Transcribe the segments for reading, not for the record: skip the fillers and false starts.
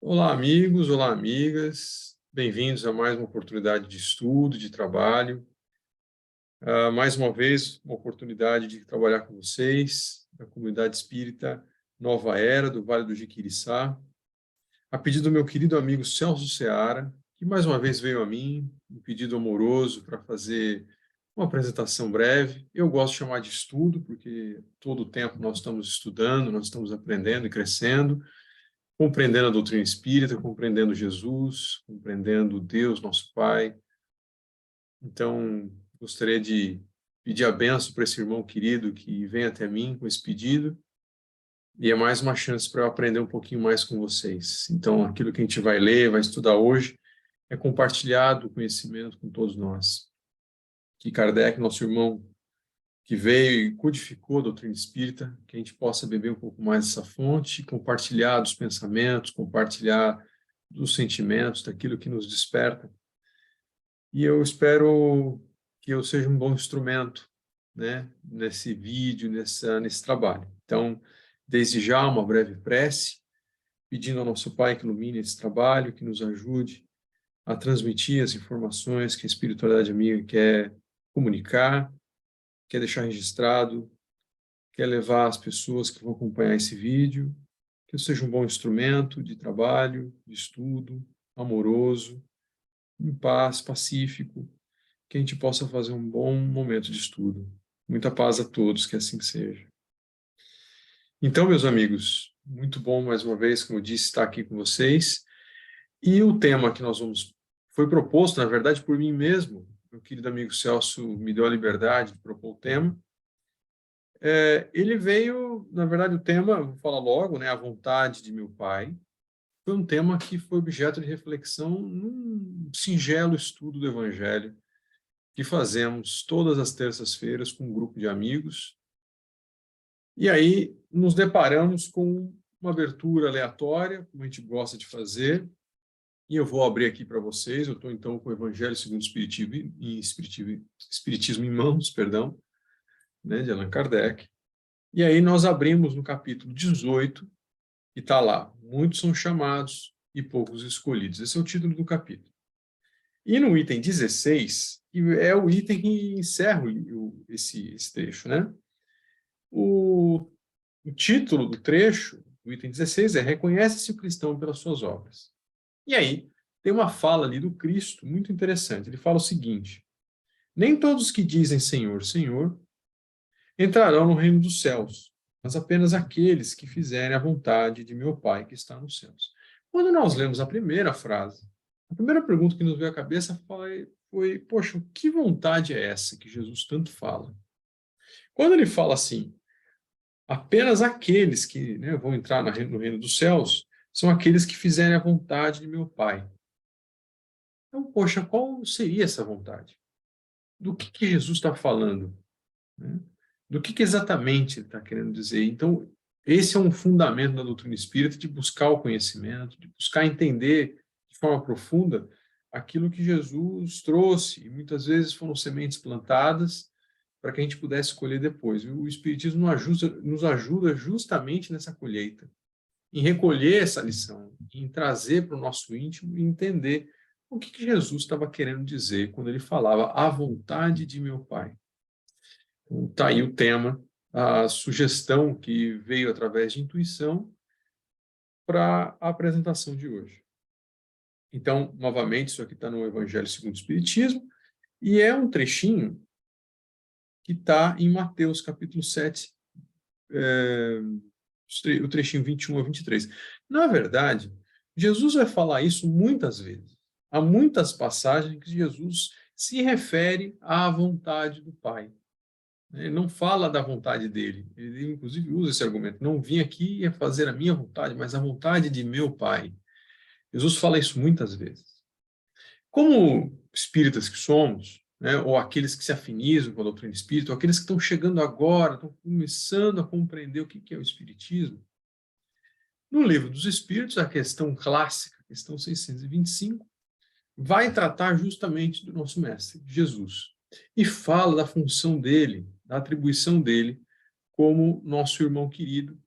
Olá, amigos, olá, amigas. Bem-vindos a mais uma oportunidade de estudo, de trabalho. Mais uma vez, uma oportunidade de trabalhar com vocês, da comunidade espírita Nova Era, do Vale do Jiquiriçá, a pedido do meu querido amigo Celso Seara, que mais uma vez veio a mim, um pedido amoroso para fazer uma apresentação breve. Eu gosto de chamar de estudo, porque todo o tempo nós estamos estudando, nós estamos aprendendo e crescendo, compreendendo a doutrina espírita, compreendendo Jesus, compreendendo Deus, nosso Pai. Então, gostaria de pedir a benção para esse irmão querido que vem até mim com esse pedido, e é mais uma chance para eu aprender um pouquinho mais com vocês. Então, aquilo que a gente vai ler, vai estudar hoje, é compartilhado o conhecimento com todos nós. Que Kardec, nosso irmão, que veio e codificou a doutrina espírita, que a gente possa beber um pouco mais dessa fonte, compartilhar dos pensamentos, compartilhar dos sentimentos, daquilo que nos desperta. E eu espero que eu seja um bom instrumento, né, nesse vídeo, nesse trabalho. Então, desde já, uma breve prece, pedindo ao nosso Pai que ilumine esse trabalho, que nos ajude a transmitir as informações que a espiritualidade amiga quer comunicar, quer deixar registrado, quer levar as pessoas que vão acompanhar esse vídeo, que eu seja um bom instrumento de trabalho, de estudo, amoroso, em paz, pacífico, que a gente possa fazer um bom momento de estudo. Muita paz a todos, que assim seja. Então, meus amigos, muito bom mais uma vez, como eu disse, estar aqui com vocês. E o tema que nós vamos foi proposto, na verdade, por mim mesmo. Meu querido amigo Celso me deu a liberdade de propor o tema. Ele veio, na verdade, o tema, vou falar logo, né, a vontade de meu pai, foi um tema que foi objeto de reflexão num singelo estudo do Evangelho que fazemos todas as terças-feiras com um grupo de amigos. E aí nos deparamos com uma abertura aleatória, como a gente gosta de fazer, e eu vou abrir aqui para vocês. Eu estou, então, com o Evangelho segundo o Espiritismo em mãos, perdão, né, de Allan Kardec. E aí nós abrimos no capítulo 18, e está lá: muitos são chamados e poucos escolhidos. Esse é o título do capítulo. E no item 16, que é o item que encerra esse trecho, né? O título do trecho, do item 16, é Reconhece-se o cristão pelas suas obras. E aí, tem uma fala ali do Cristo muito interessante. Ele fala o seguinte: nem todos que dizem Senhor, Senhor, entrarão no reino dos céus, mas apenas aqueles que fizerem a vontade de meu Pai que está nos céus. Quando nós lemos a primeira frase, a primeira pergunta que nos veio à cabeça foi, poxa, que vontade é essa que Jesus tanto fala? Quando ele fala assim, apenas aqueles que, né, vão entrar no reino dos céus são aqueles que fizerem a vontade de meu Pai. Então, poxa, qual seria essa vontade? Do que Jesus está falando? Né? Do que exatamente ele está querendo dizer? Então, esse é um fundamento da doutrina espírita, de buscar o conhecimento, de buscar entender de forma profunda aquilo que Jesus trouxe, e muitas vezes foram sementes plantadas para que a gente pudesse colher depois. O Espiritismo nos ajuda justamente nessa colheita, em recolher essa lição, em trazer para o nosso íntimo e entender o que Jesus estava querendo dizer quando ele falava a vontade de meu Pai. Então, está aí o tema, a sugestão que veio através de intuição para a apresentação de hoje. Então, novamente, isso aqui está no Evangelho segundo o Espiritismo, e é um trechinho que está em Mateus, capítulo 7, o trechinho 21 a 23. Na verdade, Jesus vai falar isso muitas vezes. Há muitas passagens que Jesus se refere à vontade do Pai. Ele não fala da vontade dele. Ele, inclusive, usa esse argumento. Não vim aqui a fazer a minha vontade, mas a vontade de meu Pai. Jesus fala isso muitas vezes. Como espíritas que somos, né, ou aqueles que se afinizam com a doutrina espírita, ou aqueles que estão chegando agora, estão começando a compreender o que é o espiritismo, no Livro dos Espíritos, a questão clássica, a questão 625, vai tratar justamente do nosso mestre, Jesus, e fala da função dele, da atribuição dele como nosso irmão querido,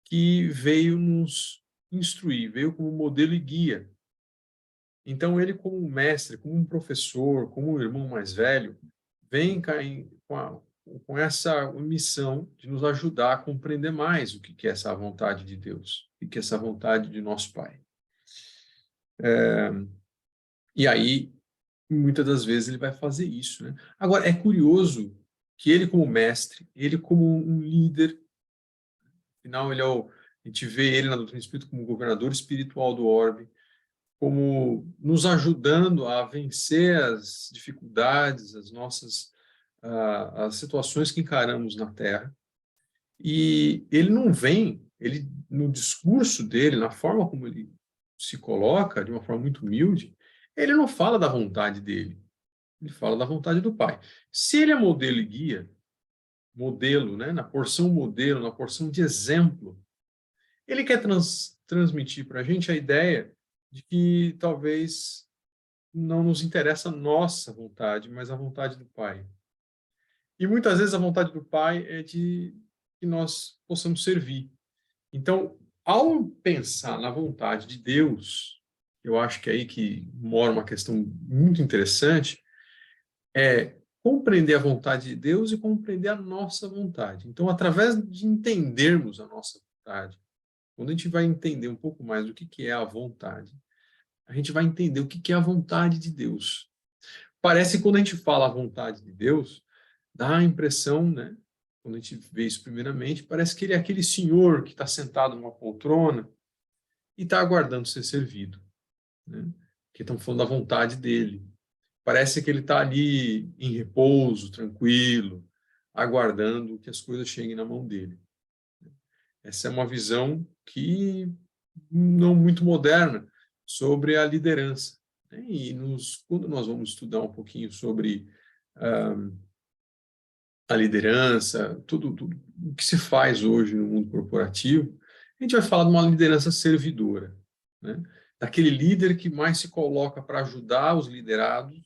que veio nos instruir, veio como modelo e guia. Então, ele como um mestre, como um professor, como um irmão mais velho, vem com essa missão de nos ajudar a compreender mais o que é essa vontade de Deus, o que é essa vontade de nosso Pai. E aí, muitas das vezes, ele vai fazer isso, né? Agora, é curioso que ele como mestre, ele como um líder, afinal, a gente vê ele na doutrina espírita como governador espiritual do orbe, como nos ajudando a vencer as dificuldades, as situações que encaramos na Terra. E ele não vem, ele no discurso dele, na forma como ele se coloca, de uma forma muito humilde, ele não fala da vontade dele, ele fala da vontade do Pai. Se ele é modelo e guia, modelo, né, na porção modelo, na porção de exemplo, ele quer transmitir para a gente a ideia de que talvez não nos interessa a nossa vontade, mas a vontade do Pai. E muitas vezes a vontade do Pai é de que nós possamos servir. Então, ao pensar na vontade de Deus, eu acho que é aí que mora uma questão muito interessante, é compreender a vontade de Deus e compreender a nossa vontade. Então, através de entendermos a nossa vontade, quando a gente vai entender um pouco mais do que é a vontade, a gente vai entender o que é a vontade de Deus. Parece que quando a gente fala a vontade de Deus, dá a impressão, né? Quando a gente vê isso primeiramente, parece que ele é aquele senhor que está sentado numa poltrona e está aguardando ser servido, né? Que estão falando da vontade dele. Parece que ele está ali em repouso, tranquilo, aguardando que as coisas cheguem na mão dele. Essa é uma visão que não muito moderna sobre a liderança, né? E quando nós vamos estudar um pouquinho sobre a liderança, tudo o que se faz hoje no mundo corporativo, a gente vai falar de uma liderança servidora, né? Daquele líder que mais se coloca para ajudar os liderados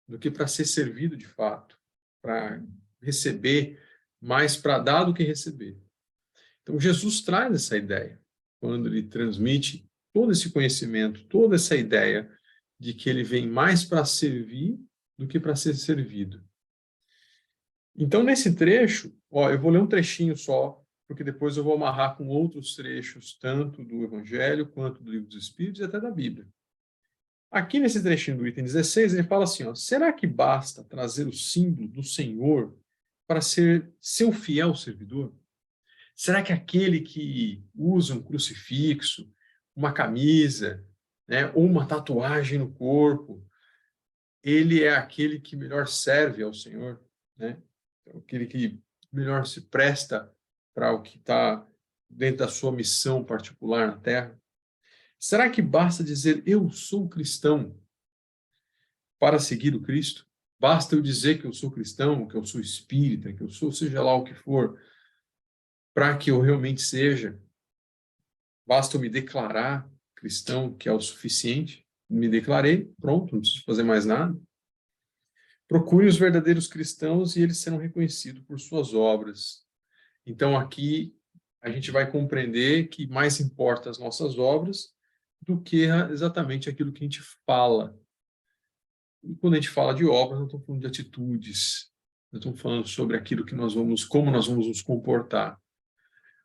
do que para ser servido de fato, para receber, mais para dar do que receber. Então, Jesus traz essa ideia, quando ele transmite todo esse conhecimento, toda essa ideia de que ele vem mais para servir do que para ser servido. Então, nesse trecho, eu vou ler um trechinho só, porque depois eu vou amarrar com outros trechos, tanto do Evangelho, quanto do Livro dos Espíritos e até da Bíblia. Aqui nesse trechinho do item 16, ele fala assim, será que basta trazer o símbolo do Senhor para ser seu fiel servidor? Será que aquele que usa um crucifixo, uma camisa, né, ou uma tatuagem no corpo, ele é aquele que melhor serve ao Senhor, né? Aquele que melhor se presta para o que está dentro da sua missão particular na Terra? Será que basta dizer eu sou cristão para seguir o Cristo? Basta eu dizer que eu sou cristão, que eu sou espírita, que eu sou seja lá o que for, para que eu realmente seja? Basta eu me declarar cristão, que é o suficiente? Me declarei, pronto, não preciso fazer mais nada. Procure os verdadeiros cristãos e eles serão reconhecidos por suas obras. Então, aqui, a gente vai compreender que mais importa as nossas obras do que exatamente aquilo que a gente fala. E quando a gente fala de obras, nós estamos falando de atitudes, nós estamos falando sobre aquilo que como nós vamos nos comportar.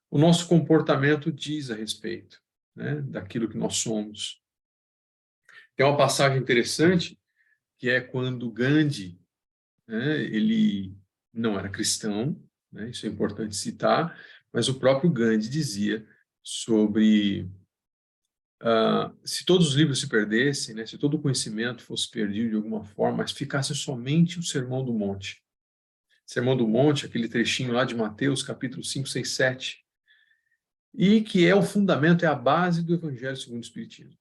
O nosso comportamento diz a respeito, né, daquilo que nós somos. Tem uma passagem interessante, que é quando Gandhi, né, ele não era cristão, né, isso é importante citar, mas o próprio Gandhi dizia sobre se todos os livros se perdessem, né, se todo o conhecimento fosse perdido de alguma forma, mas ficasse somente o Sermão do Monte. Sermão do Monte, aquele trechinho lá de Mateus, capítulo 5, 6, 7, e que é o fundamento, é a base do Evangelho segundo o Espiritismo.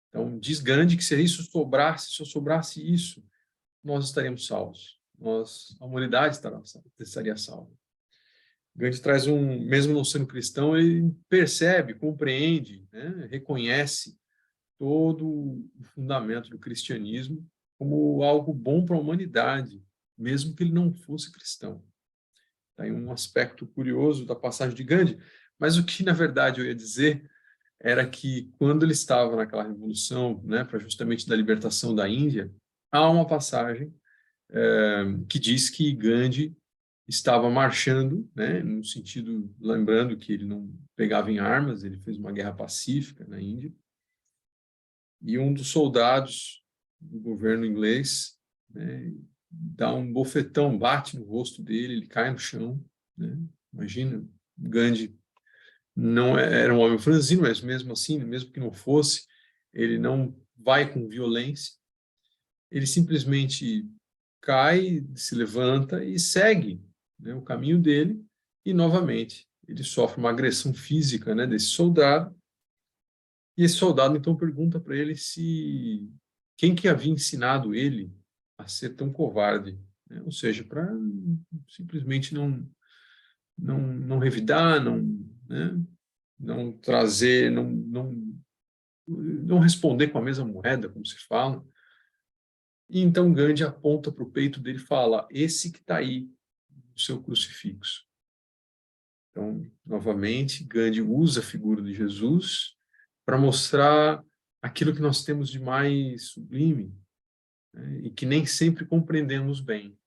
Então, diz Gandhi que se isso sobrasse, se sobrasse isso, nós estaríamos salvos. A humanidade estaria salva. Gandhi traz mesmo não sendo cristão, ele percebe, compreende, né, reconhece todo o fundamento do cristianismo como algo bom para a humanidade, mesmo que ele não fosse cristão. Tem um aspecto curioso da passagem de Gandhi, mas o que, na verdade, eu ia dizer era que quando ele estava naquela revolução, né, para justamente da libertação da Índia, há uma passagem que diz que Gandhi estava marchando, né, no sentido, lembrando que ele não pegava em armas, ele fez uma guerra pacífica na Índia, e um dos soldados do governo inglês, né, dá um bofetão, bate no rosto dele, ele cai no chão, né? Imagina, Gandhi não era um homem franzino, mas mesmo assim, mesmo que não fosse, ele não vai com violência, ele simplesmente cai, se levanta e segue, né, o caminho dele, e novamente ele sofre uma agressão física, né, desse soldado, e esse soldado então pergunta para ele se quem que havia ensinado ele a ser tão covarde, né? Ou seja, para simplesmente não revidar, né, não trazer, não responder com a mesma moeda, como se fala. E então Gandhi aponta para o peito dele e fala: esse que está aí, o seu crucifixo. Então, novamente, Gandhi usa a figura de Jesus para mostrar aquilo que nós temos de mais sublime, né, e que nem sempre compreendemos bem.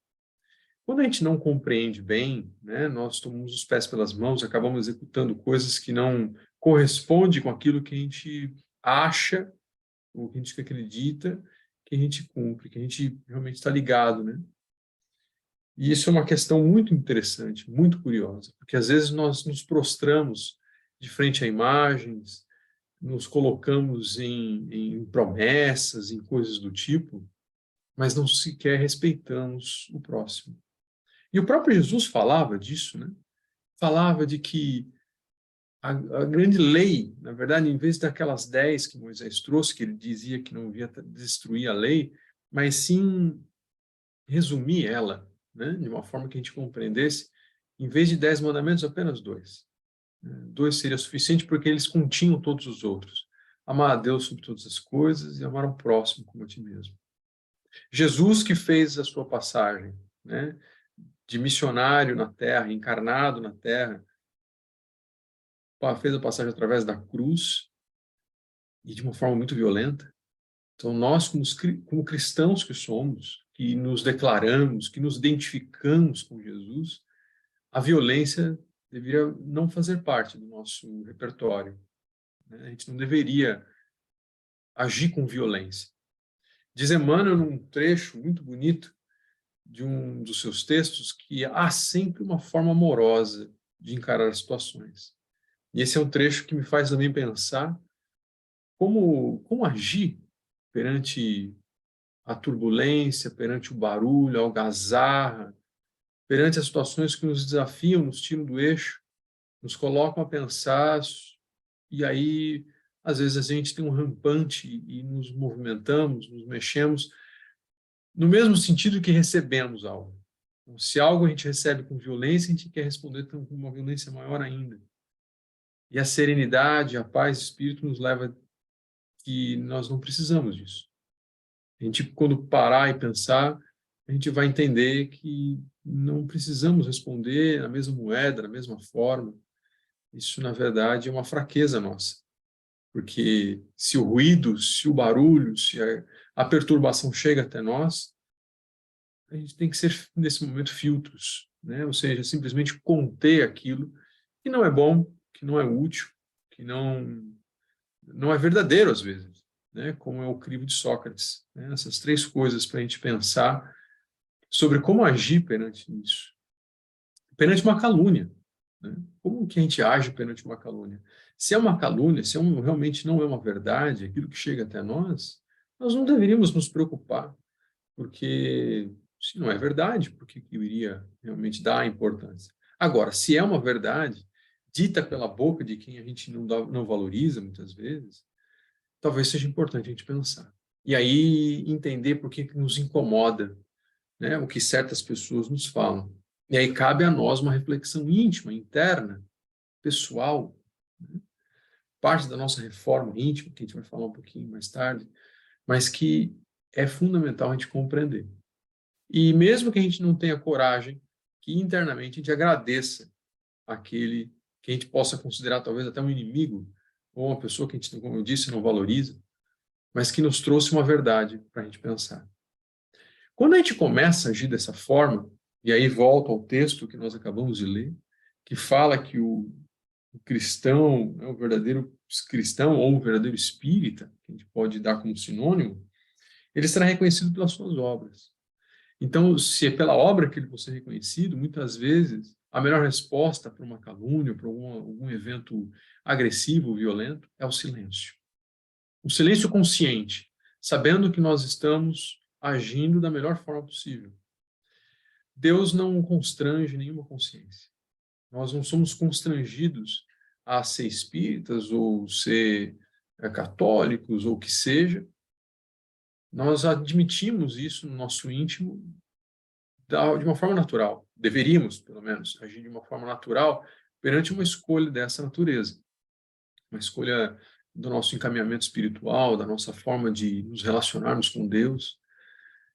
Quando a gente não compreende bem, né, nós tomamos os pés pelas mãos, acabamos executando coisas que não correspondem com aquilo que a gente acha, ou que a gente acredita, que a gente cumpre, que a gente realmente está ligado, né? E isso é uma questão muito interessante, muito curiosa, porque às vezes nós nos prostramos de frente a imagens, nos colocamos em promessas, em coisas do tipo, mas não sequer respeitamos o próximo. E o próprio Jesus falava disso, né? Falava de que a grande lei, na verdade, em vez daquelas 10 que Moisés trouxe, que ele dizia que não ia destruir a lei, mas sim resumir ela, né, de uma forma que a gente compreendesse, em vez de 10 mandamentos, apenas dois. Dois seria suficiente porque eles continham todos os outros. Amar a Deus sobre todas as coisas e amar o próximo como a ti mesmo. Jesus que fez a sua passagem, né, de missionário na terra, encarnado na terra, fez a passagem através da cruz e de uma forma muito violenta. Então, nós, como cristãos que somos, que nos declaramos, que nos identificamos com Jesus, a violência deveria não fazer parte do nosso repertório, né? A gente não deveria agir com violência. Diz Emmanuel, num trecho muito bonito de um dos seus textos, que há sempre uma forma amorosa de encarar as situações. E esse é um trecho que me faz também pensar como agir perante a turbulência, perante o barulho, a algazarra, perante as situações que nos desafiam, nos tiram do eixo, nos colocam a pensar, e aí, às vezes, a gente tem um rampante e nos movimentamos, nos mexemos, no mesmo sentido que recebemos algo. Então, se algo a gente recebe com violência, a gente quer responder com uma violência maior ainda. E a serenidade, a paz de espírito nos leva que nós não precisamos disso. A gente, quando parar e pensar, a gente vai entender que não precisamos responder na mesma moeda, na mesma forma. Isso, na verdade, é uma fraqueza nossa. Porque se o ruído, se o barulho, se a perturbação chega até nós, a gente tem que ser, nesse momento, filtros, né? Ou seja, simplesmente conter aquilo que não é bom, que não é útil, que não é verdadeiro, às vezes, né? Como é o crivo de Sócrates, né? Essas três coisas para a gente pensar sobre como agir perante isso. Perante uma calúnia, né? Como que a gente age perante uma calúnia? Se é uma calúnia, se realmente não é uma verdade, aquilo que chega até nós não deveríamos nos preocupar, porque se não é verdade, por que eu iria realmente dar importância? Agora, se é uma verdade, dita pela boca de quem a gente não valoriza muitas vezes, talvez seja importante a gente pensar. E aí entender por que nos incomoda, né, o que certas pessoas nos falam. E aí cabe a nós uma reflexão íntima, interna, pessoal, né, parte da nossa reforma íntima, que a gente vai falar um pouquinho mais tarde, mas que é fundamental a gente compreender. E mesmo que a gente não tenha coragem, que internamente a gente agradeça aquele que a gente possa considerar talvez até um inimigo, ou uma pessoa que a gente, como eu disse, não valoriza, mas que nos trouxe uma verdade para a gente pensar. Quando a gente começa a agir dessa forma, e aí volta ao texto que nós acabamos de ler, que fala que o cristão, né, o verdadeiro cristão ou o verdadeiro espírita, que a gente pode dar como sinônimo, ele será reconhecido pelas suas obras. Então, se é pela obra que ele vai ser reconhecido, muitas vezes a melhor resposta para uma calúnia, para algum evento agressivo, violento, é o silêncio. O silêncio consciente, sabendo que nós estamos agindo da melhor forma possível. Deus não constrange nenhuma consciência. Nós não somos constrangidos a ser espíritas ou ser católicos ou o que seja. Nós admitimos isso no nosso íntimo de uma forma natural. Deveríamos, pelo menos, agir de uma forma natural perante uma escolha dessa natureza. Uma escolha do nosso encaminhamento espiritual, da nossa forma de nos relacionarmos com Deus.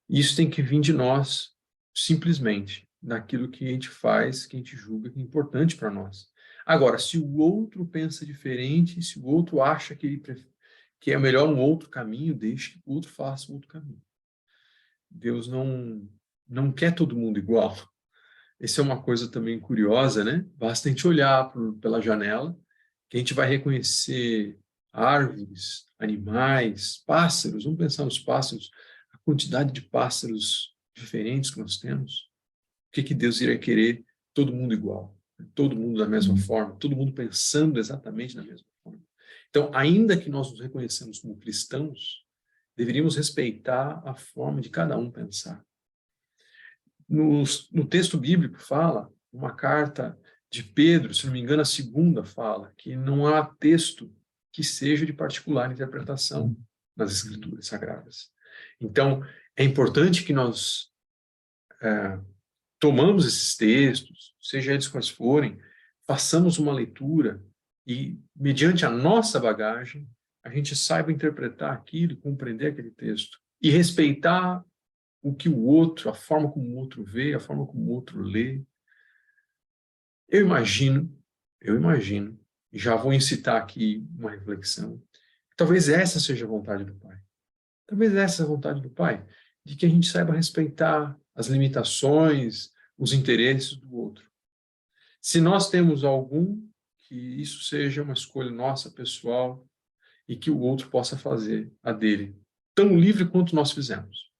Isso tem que vir de nós, simplesmente, daquilo que a gente faz, que a gente julga que é importante para nós. Agora, se o outro pensa diferente, se o outro acha que é melhor um outro caminho, deixe que o outro faça um outro caminho. Deus não quer todo mundo igual. Essa é uma coisa também curiosa, né? Basta a gente olhar pela janela, que a gente vai reconhecer árvores, animais, pássaros. Vamos pensar nos pássaros, a quantidade de pássaros diferentes que nós temos. Por que Deus iria querer todo mundo igual? Todo mundo da mesma forma, todo mundo pensando exatamente da mesma forma. Então, ainda que nós nos reconhecemos como cristãos, deveríamos respeitar a forma de cada um pensar. No texto bíblico fala, uma carta de Pedro, se não me engano, a segunda fala, que não há texto que seja de particular interpretação nas escrituras sagradas. Então, é importante que nós tomamos esses textos, seja eles quais forem, façamos uma leitura e, mediante a nossa bagagem, a gente saiba interpretar aquilo e compreender aquele texto. E respeitar o que o outro, a forma como o outro vê, a forma como o outro lê. Eu imagino, já vou incitar aqui uma reflexão, talvez essa seja a vontade do Pai. Talvez essa seja a vontade do Pai, de que a gente saiba respeitar as limitações, os interesses do outro. Se nós temos algum, que isso seja uma escolha nossa, pessoal, e que o outro possa fazer a dele, tão livre quanto nós fizemos.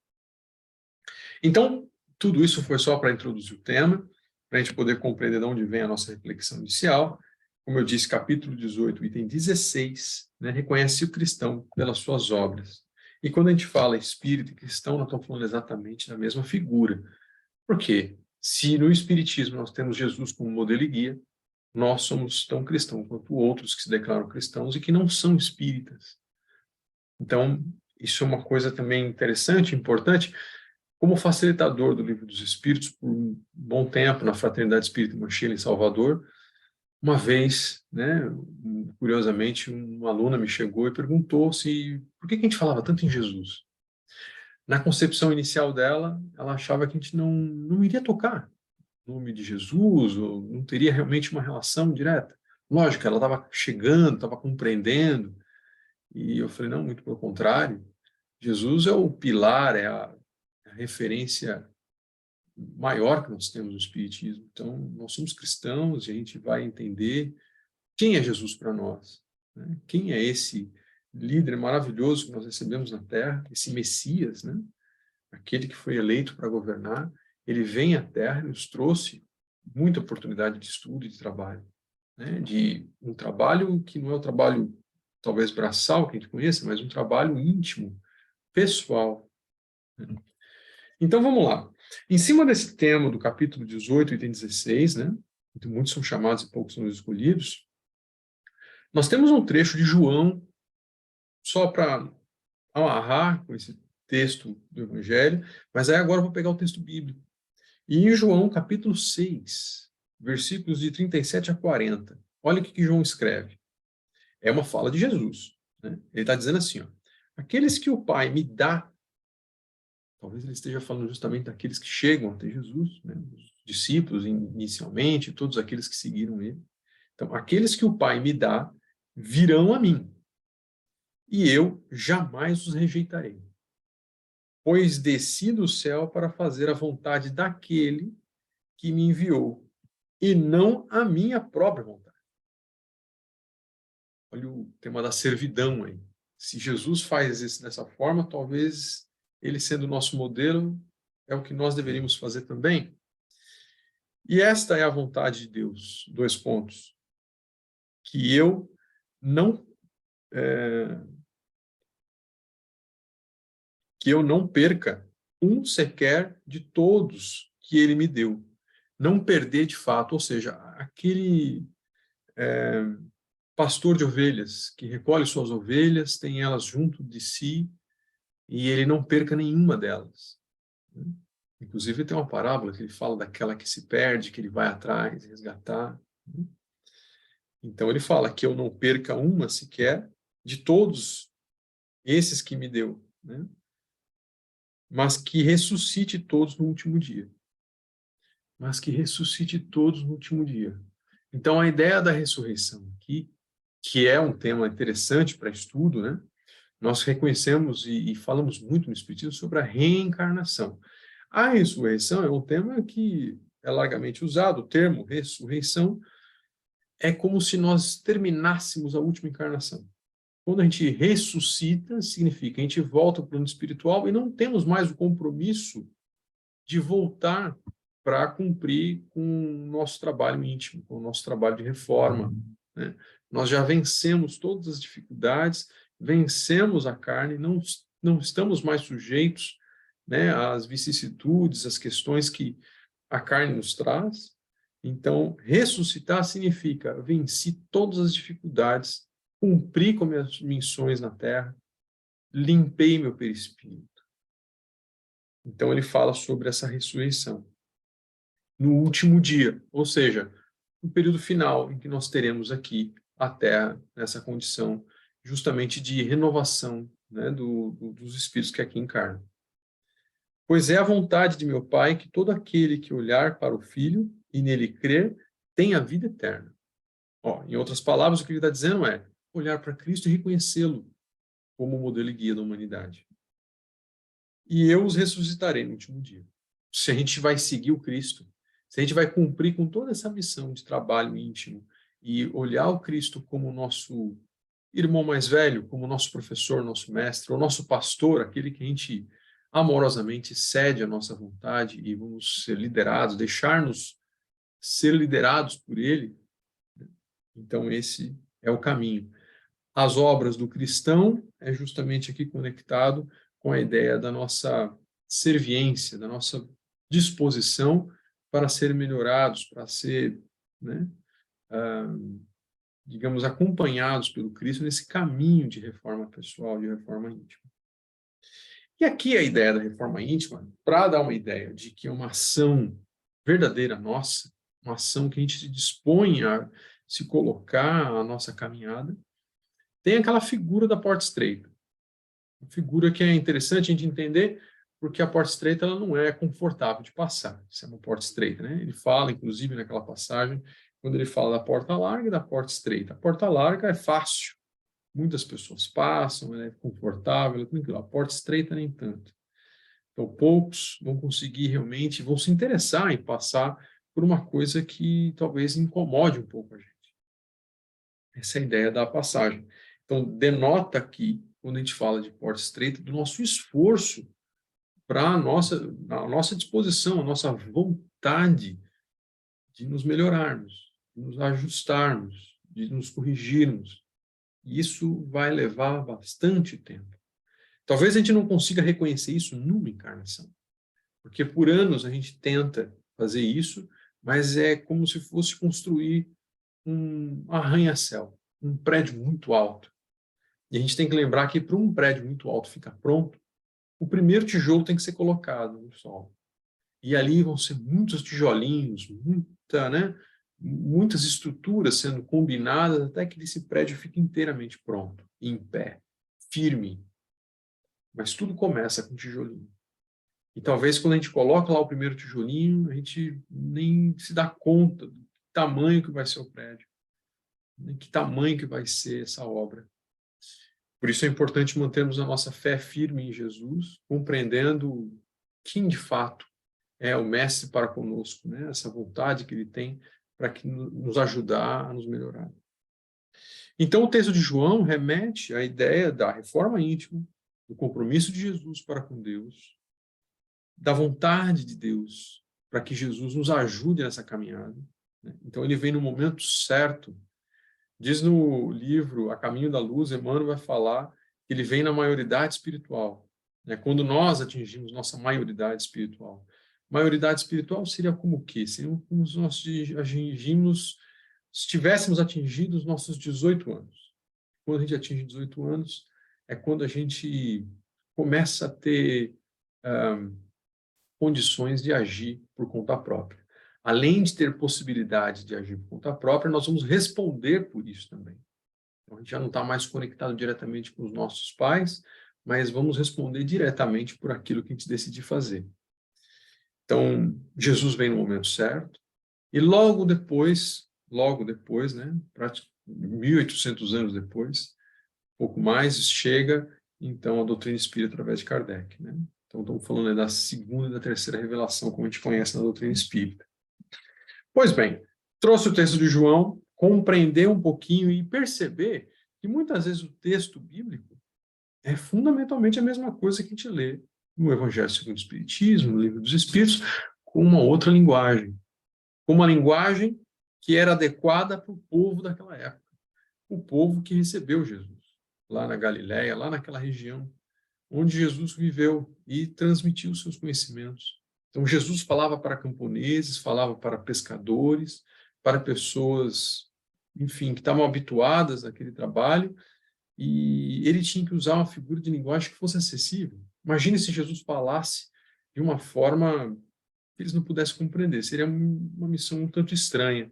Então, tudo isso foi só para introduzir o tema, para a gente poder compreender de onde vem a nossa reflexão inicial. Como eu disse, capítulo 18, item 16, né, reconhece o cristão pelas suas obras. E quando a gente fala espírito e cristão, nós estamos falando exatamente da mesma figura. Por quê? Se no espiritismo nós temos Jesus como modelo e guia, nós somos tão cristãos quanto outros que se declaram cristãos e que não são espíritas. Então, isso é uma coisa também interessante, importante. Como facilitador do Livro dos Espíritos, por um bom tempo, na Fraternidade Espírita Mochila, em Salvador, uma vez, né, curiosamente, uma aluna me chegou e perguntou por que a gente falava tanto em Jesus. Na concepção inicial dela, ela achava que a gente não iria tocar no nome de Jesus, ou não teria realmente uma relação direta. Lógico, ela estava chegando, estava compreendendo, e eu falei, não, muito pelo contrário, Jesus é o pilar, é a referência maior que nós temos no Espiritismo. Então, nós somos cristãos e a gente vai entender quem é Jesus para nós, né? Quem é esse líder maravilhoso que nós recebemos na Terra, esse Messias, né? Aquele que foi eleito para governar. Ele vem à Terra e nos trouxe muita oportunidade de estudo e de trabalho, né? De um trabalho que não é o trabalho talvez braçal que a gente conheça, mas um trabalho íntimo, pessoal, né? Então, vamos lá. Em cima desse tema do capítulo 18, item 16, né? Muitos são chamados e poucos são escolhidos. Nós temos um trecho de João, só para amarrar com esse texto do Evangelho, mas aí agora eu vou pegar o texto bíblico. E em João, capítulo 6, versículos de 37 a 40, olha o que João escreve. É uma fala de Jesus, né? Ele está dizendo assim, ó, aqueles que o Pai me dá, talvez ele esteja falando justamente daqueles que chegam até Jesus, né? Os discípulos inicialmente, todos aqueles que seguiram ele. Então, aqueles que o Pai me dá, virão a mim, e eu jamais os rejeitarei. Pois desci do céu para fazer a vontade daquele que me enviou, e não a minha própria vontade. Olha o tema da servidão aí. Se Jesus faz isso dessa forma, talvez ele sendo o nosso modelo, é o que nós deveríamos fazer também. E esta é a vontade de Deus, 2 pontos. Que eu não que eu não perca um sequer de todos que ele me deu. Não perder de fato, ou seja, aquele pastor de ovelhas que recolhe suas ovelhas, tem elas junto de si e ele não perca nenhuma delas. Inclusive tem uma parábola que ele fala daquela que se perde, que ele vai atrás, resgatar. Então ele fala que eu não perca uma sequer de todos esses que me deu, né? Mas que ressuscite todos no último dia. Mas que ressuscite todos no último dia. Então a ideia da ressurreição aqui, que é um tema interessante para estudo, né? Nós reconhecemos e falamos muito no Espiritismo sobre a reencarnação. A ressurreição é um tema que é largamente usado, o termo ressurreição é como se nós terminássemos a última encarnação. Quando a gente ressuscita, significa que a gente volta para o plano espiritual e não temos mais o compromisso de voltar para cumprir com o nosso trabalho íntimo, com o nosso trabalho de reforma, né? Nós já vencemos todas as dificuldades, vencemos a carne, não estamos mais sujeitos, né, às vicissitudes, às questões que a carne nos traz. Então, ressuscitar significa venci todas as dificuldades, cumpri com minhas missões na Terra, limpei meu perispírito. Então, ele fala sobre essa ressurreição no último dia, ou seja, no período final em que nós teremos aqui a Terra nessa condição justamente de renovação, né, dos espíritos que aqui encarnam. Pois é a vontade de meu Pai que todo aquele que olhar para o Filho e nele crer tenha vida eterna. Em outras palavras, o que ele está dizendo é olhar para Cristo e reconhecê-lo como modelo e guia da humanidade. E eu os ressuscitarei no último dia. Se a gente vai seguir o Cristo, se a gente vai cumprir com toda essa missão de trabalho íntimo e olhar o Cristo como nosso irmão mais velho, como nosso professor, nosso mestre, ou nosso pastor, aquele que a gente amorosamente cede à nossa vontade e vamos ser liderados, deixar-nos ser liderados por ele, então esse é o caminho. As obras do cristão é justamente aqui conectado com a ideia da nossa serviência, da nossa disposição para ser melhorados, para ser, né, digamos, acompanhados pelo Cristo nesse caminho de reforma pessoal, de reforma íntima. E aqui a ideia da reforma íntima, para dar uma ideia de que é uma ação verdadeira nossa, uma ação que a gente se dispõe a se colocar a nossa caminhada, tem aquela figura da porta estreita. Uma figura que é interessante a gente entender, porque a porta estreita ela não é confortável de passar. Isso é uma porta estreita, né? Ele fala, inclusive, naquela passagem, quando ele fala da porta larga e da porta estreita. A porta larga é fácil. Muitas pessoas passam, ela é confortável, ela é tranquila. A porta estreita nem tanto. Então, poucos vão conseguir realmente, vão se interessar em passar por uma coisa que talvez incomode um pouco a gente. Essa é a ideia da passagem. Então, denota aqui, quando a gente fala de porta estreita, do nosso esforço para a nossa disposição, a nossa vontade de nos melhorarmos, de nos ajustarmos, de nos corrigirmos. E isso vai levar bastante tempo. Talvez a gente não consiga reconhecer isso numa encarnação, porque por anos a gente tenta fazer isso, mas é como se fosse construir um arranha-céu, um prédio muito alto. E a gente tem que lembrar que para um prédio muito alto ficar pronto, o primeiro tijolo tem que ser colocado no solo. E ali vão ser muitos tijolinhos, muitas estruturas sendo combinadas até que esse prédio fique inteiramente pronto, em pé, firme. Mas tudo começa com tijolinho. E talvez quando a gente coloca lá o primeiro tijolinho, a gente nem se dá conta do tamanho que vai ser o prédio. né? Que tamanho que vai ser essa obra. Por isso é importante mantermos a nossa fé firme em Jesus, compreendendo quem de fato é o Mestre para conosco, né? Essa vontade que ele tem para que nos ajudar a nos melhorar. Então, o texto de João remete à ideia da reforma íntima, do compromisso de Jesus para com Deus, da vontade de Deus para que Jesus nos ajude nessa caminhada, né? Então, ele vem no momento certo. Diz no livro A Caminho da Luz, Emmanuel vai falar que ele vem na maioridade espiritual, né? Quando nós atingimos nossa maioridade espiritual. Maioridade espiritual seria como o quê? Seria como se nós atingimos, se tivéssemos atingido os nossos 18 anos. Quando a gente atinge 18 anos, é quando a gente começa a ter condições de agir por conta própria. Além de ter possibilidade de agir por conta própria, nós vamos responder por isso também. Então, a gente já não está mais conectado diretamente com os nossos pais, mas vamos responder diretamente por aquilo que a gente decidir fazer. Então, Jesus vem no momento certo, e logo depois, né, 1800 anos depois, pouco mais, chega, então, a doutrina espírita através de Kardec, né? Então, estamos falando da segunda e da terceira revelação, como a gente conhece na doutrina espírita. Pois bem, trouxe o texto de João, compreender um pouquinho e perceber que muitas vezes o texto bíblico é fundamentalmente a mesma coisa que a gente lê no Evangelho segundo o Espiritismo, no Livro dos Espíritos, com uma outra linguagem. Com uma linguagem que era adequada para o povo daquela época. O povo que recebeu Jesus, lá na Galiléia, lá naquela região, onde Jesus viveu e transmitiu os seus conhecimentos. Então, Jesus falava para camponeses, falava para pescadores, para pessoas, enfim, que estavam habituadas àquele trabalho, e ele tinha que usar uma figura de linguagem que fosse acessível. Imagine se Jesus falasse de uma forma que eles não pudessem compreender. Seria uma missão um tanto estranha.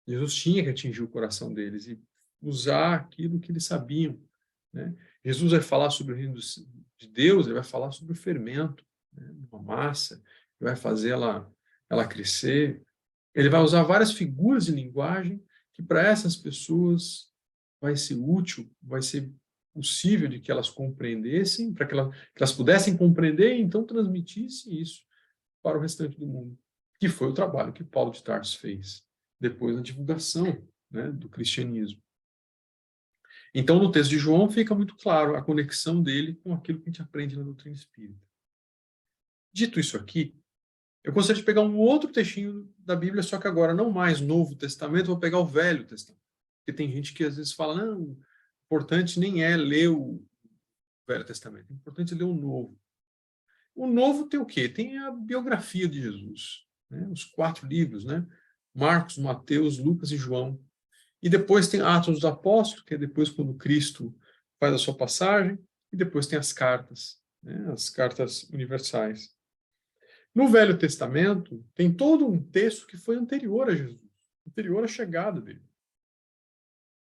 Jesus tinha que atingir o coração deles e usar aquilo que eles sabiam, né? Jesus vai falar sobre o reino de Deus, ele vai falar sobre o fermento, né? Uma massa, ele vai fazer ela crescer. Ele vai usar várias figuras de linguagem que para essas pessoas vai ser útil, vai ser possível de que elas compreendessem, para que elas pudessem compreender e então transmitissem isso para o restante do mundo, que foi o trabalho que Paulo de Tarso fez depois da divulgação, né, do cristianismo. Então, no texto de João fica muito claro a conexão dele com aquilo que a gente aprende na doutrina espírita. Dito isso aqui, eu gostaria de pegar um outro textinho da Bíblia, só que agora não mais Novo Testamento, vou pegar o Velho Testamento. Porque tem gente que às vezes fala, não, o importante nem é ler o Velho Testamento, é importante ler o Novo. O Novo tem o quê? Tem a biografia de Jesus, né? Os 4 livros, né? Marcos, Mateus, Lucas e João. E depois tem Atos dos Apóstolos, que é depois quando Cristo faz a sua passagem, e depois tem as cartas, né? As cartas universais. No Velho Testamento, tem todo um texto que foi anterior a Jesus, anterior à chegada dele.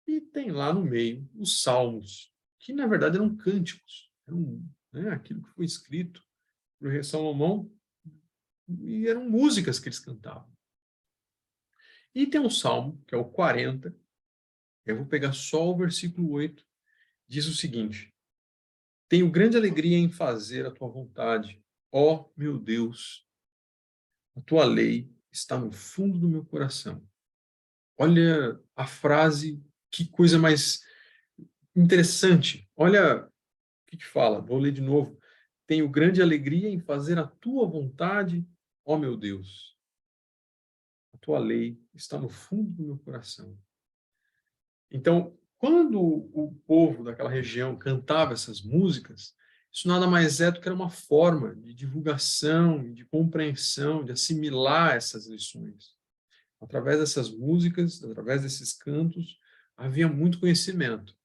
E tem lá no meio os Salmos, que na verdade eram cânticos, eram, né, aquilo que foi escrito por rei Salomão, e eram músicas que eles cantavam. E tem um salmo, que é o 40, eu vou pegar só o versículo 8, diz o seguinte: tenho grande alegria em fazer a tua vontade, ó meu Deus, a tua lei está no fundo do meu coração. Olha a frase, que coisa mais interessante. Olha o que fala, vou ler de novo. Tenho grande alegria em fazer a tua vontade, ó meu Deus. A tua lei está no fundo do meu coração. Então, quando o povo daquela região cantava essas músicas, isso nada mais é do que era uma forma de divulgação, de compreensão, de assimilar essas lições. Através dessas músicas, através desses cantos, havia muito conhecimento.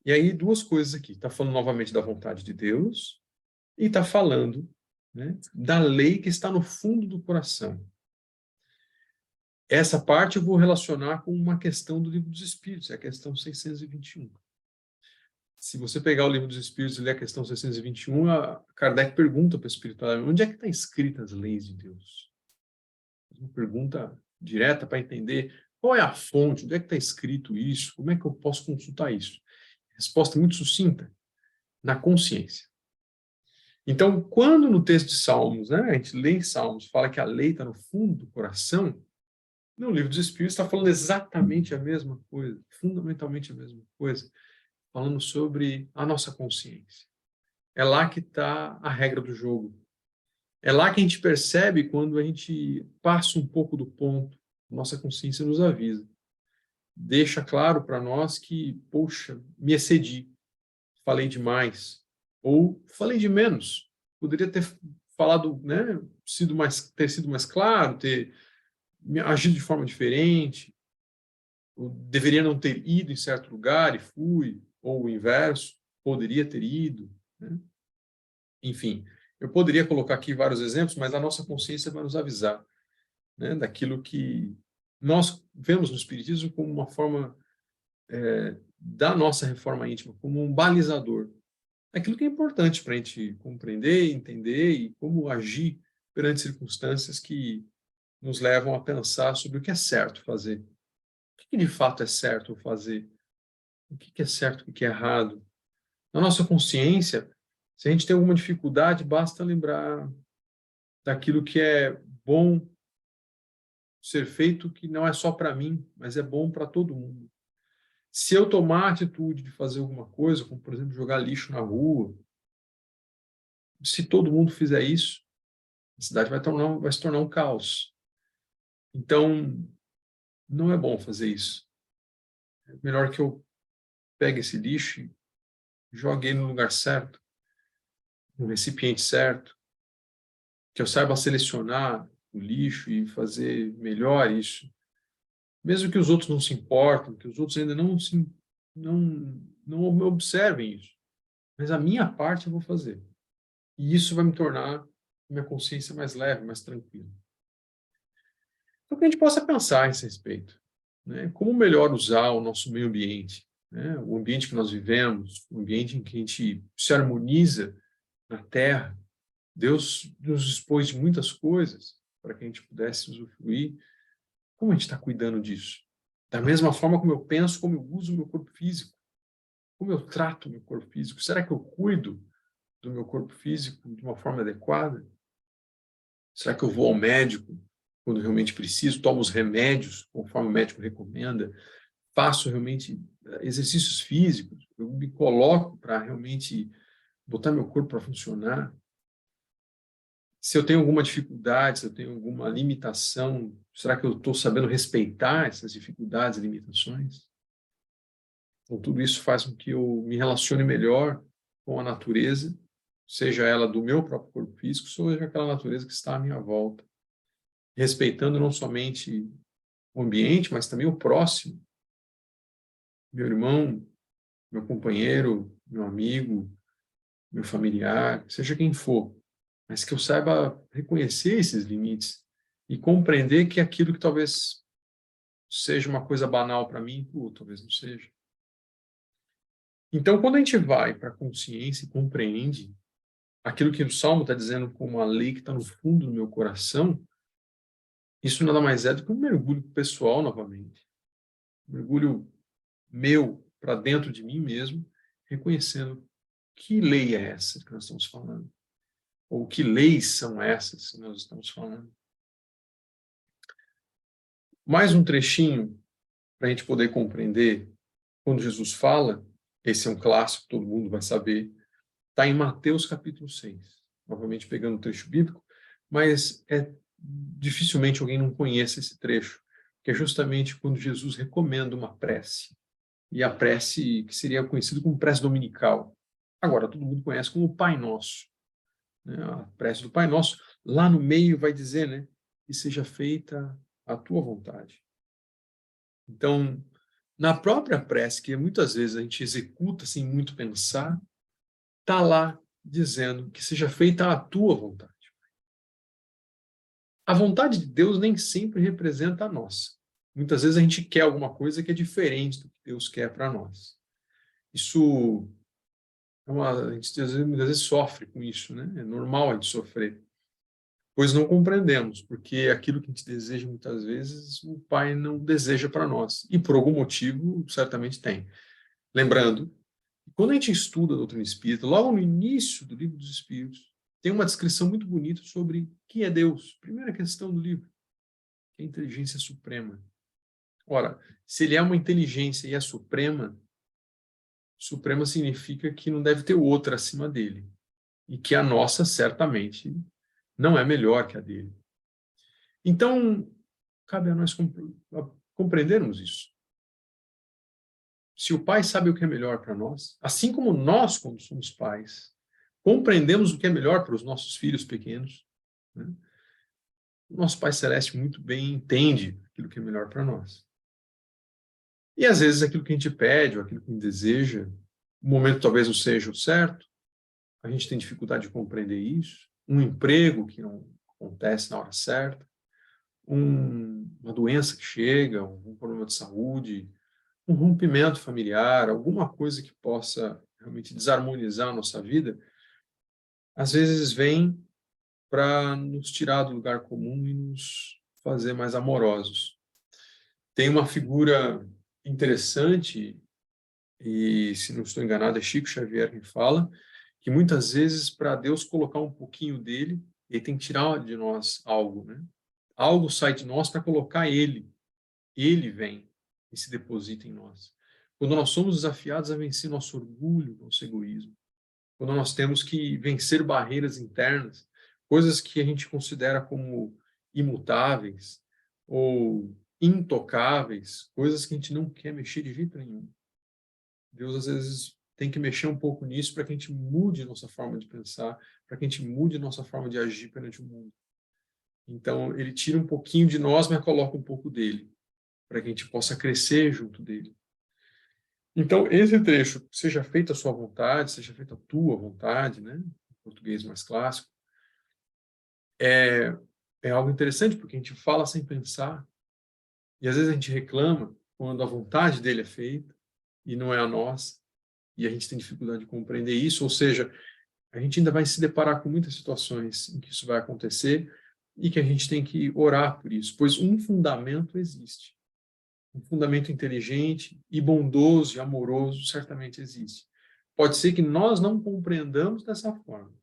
E aí, 2 coisas aqui. Está falando novamente da vontade de Deus e está falando, né, da lei que está no fundo do coração. Essa parte eu vou relacionar com uma questão do Livro dos Espíritos, é a questão 621. Se você pegar o Livro dos Espíritos e ler a questão 621, a Kardec pergunta para a espiritualidade, onde é que está escritas as leis de Deus? Uma pergunta direta para entender Qual é a fonte? Onde é que está escrito isso? Como é que eu posso consultar isso? Resposta muito sucinta: na consciência. Então, quando no texto de Salmos, né, a gente lê em Salmos, fala que a lei está no fundo do coração, no livro dos Espíritos está falando exatamente a mesma coisa, fundamentalmente a mesma coisa, falando sobre a nossa consciência. É lá que está a regra do jogo. É lá que a gente percebe quando a gente passa um pouco do ponto, nossa consciência nos avisa. Deixa claro para nós que, poxa, me excedi, falei demais, ou falei de menos. Poderia ter falado, né, ter sido mais claro, ter agido de forma diferente, eu deveria não ter ido em certo lugar e fui, ou o inverso, poderia ter ido, né? Enfim, eu poderia colocar aqui vários exemplos, mas a nossa consciência vai nos avisar, né, daquilo que nós vemos no Espiritismo como uma forma da nossa reforma íntima, como um balizador. Aquilo que é importante para a gente compreender, entender e como agir perante circunstâncias que nos levam a pensar sobre o que é certo fazer. O que de fato é certo fazer? O que é certo, o que é errado? Na nossa consciência, se a gente tem alguma dificuldade, basta lembrar daquilo que é bom ser feito, que não é só para mim, mas é bom para todo mundo. Se eu tomar a atitude de fazer alguma coisa, como, por exemplo, jogar lixo na rua, se todo mundo fizer isso, a cidade vai se tornar um caos. Então, não é bom fazer isso. É melhor que eu pegue esse lixo e jogue ele no lugar certo, no recipiente certo, que eu saiba selecionar o lixo e fazer melhor isso. Mesmo que os outros não se importem, que os outros ainda não observem isso. Mas a minha parte eu vou fazer. E isso vai me tornar minha consciência mais leve, mais tranquila. Então, que a gente possa pensar a esse respeito, né? Como melhor usar o nosso meio ambiente, né? O ambiente que nós vivemos, o ambiente em que a gente se harmoniza na Terra. Deus nos dispôs de muitas coisas para que a gente pudesse usufruir. Como a gente está cuidando disso? Da mesma forma como eu penso, como eu uso o meu corpo físico, como eu trato o meu corpo físico. Será que eu cuido do meu corpo físico de uma forma adequada? Será que eu vou ao médico quando realmente preciso? Tomo os remédios conforme o médico recomenda? Faço realmente exercícios físicos? Eu me coloco para realmente botar meu corpo para funcionar? Se eu tenho alguma dificuldade, se eu tenho alguma limitação, será que eu estou sabendo respeitar essas dificuldades e limitações? Então, tudo isso faz com que eu me relacione melhor com a natureza, seja ela do meu próprio corpo físico, seja aquela natureza que está à minha volta, respeitando não somente o ambiente, mas também o próximo, meu irmão, meu companheiro, meu amigo, meu familiar, seja quem for, mas que eu saiba reconhecer esses limites e compreender que aquilo que talvez seja uma coisa banal para mim, talvez não seja. Então, quando a gente vai para a consciência e compreende aquilo que o Salmo está dizendo como a lei que está no fundo do meu coração, isso nada mais é do que um mergulho pessoal novamente. Um mergulho meu para dentro de mim mesmo, reconhecendo que lei é essa que nós estamos falando. Ou que leis são essas que nós estamos falando. Mais um trechinho para a gente poder compreender quando Jesus fala, esse é um clássico, todo mundo vai saber, está em Mateus capítulo 6, novamente pegando o trecho bíblico, mas dificilmente alguém não conhece esse trecho, que é justamente quando Jesus recomenda uma prece, e a prece que seria conhecida como prece dominical. Agora, todo mundo conhece como Pai Nosso, né? A prece do Pai Nosso, lá no meio vai dizer, né, que seja feita a tua vontade. Então, na própria prece, que muitas vezes a gente executa sem muito pensar, está lá dizendo que seja feita a tua vontade. A vontade de Deus nem sempre representa a nossa. Muitas vezes a gente quer alguma coisa que é diferente do que Deus quer para nós. Isso a gente muitas vezes sofre com isso, né? É normal a gente sofrer. pois não compreendemos, porque aquilo que a gente deseja muitas vezes o Pai não deseja para nós, e por algum motivo certamente tem. Lembrando, quando a gente estuda a doutrina espírita, logo no início do Livro dos Espíritos, tem uma descrição muito bonita sobre o que é Deus. Primeira questão do livro, que é a inteligência suprema. Ora, se ele é uma inteligência e é suprema, suprema significa que não deve ter outra acima dele, e que a nossa certamente não é melhor que a dele. Então, cabe a nós compreendermos isso. Se o pai sabe o que é melhor para nós, assim como nós, quando somos pais, compreendemos o que é melhor para os nossos filhos pequenos, né? O nosso Pai Celeste muito bem entende aquilo que é melhor para nós. E às vezes aquilo que a gente pede, ou aquilo que a gente deseja, o momento talvez não seja o certo, a gente tem dificuldade de compreender isso, um emprego que não acontece na hora certa, uma doença que chega, um problema de saúde, um rompimento familiar, alguma coisa que possa realmente desarmonizar a nossa vida, às vezes vem para nos tirar do lugar comum e nos fazer mais amorosos. Tem uma figura interessante, e se não estou enganado é Chico Xavier que fala, que muitas vezes para Deus colocar um pouquinho dele, ele tem que tirar de nós algo, né? Algo sai de nós para colocar ele. Ele vem e se deposita em nós. Quando nós somos desafiados a vencer nosso orgulho, nosso egoísmo, quando nós temos que vencer barreiras internas, coisas que a gente considera como imutáveis ou intocáveis, coisas que a gente não quer mexer de jeito nenhum. Deus, às vezes, tem que mexer um pouco nisso para que a gente mude nossa forma de pensar, para que a gente mude nossa forma de agir perante o mundo. Então, ele tira um pouquinho de nós, mas coloca um pouco dele, para que a gente possa crescer junto dele. Então, esse trecho, seja feita a sua vontade, seja feita a tua vontade, né? Em português mais clássico, é algo interessante, porque a gente fala sem pensar, e às vezes a gente reclama quando a vontade dele é feita, e não é a nossa, e a gente tem dificuldade de compreender isso, ou seja, a gente ainda vai se deparar com muitas situações em que isso vai acontecer, e que a gente tem que orar por isso, pois um fundamento existe. Um fundamento inteligente e bondoso e amoroso certamente existe. Pode ser que nós não compreendamos dessa forma,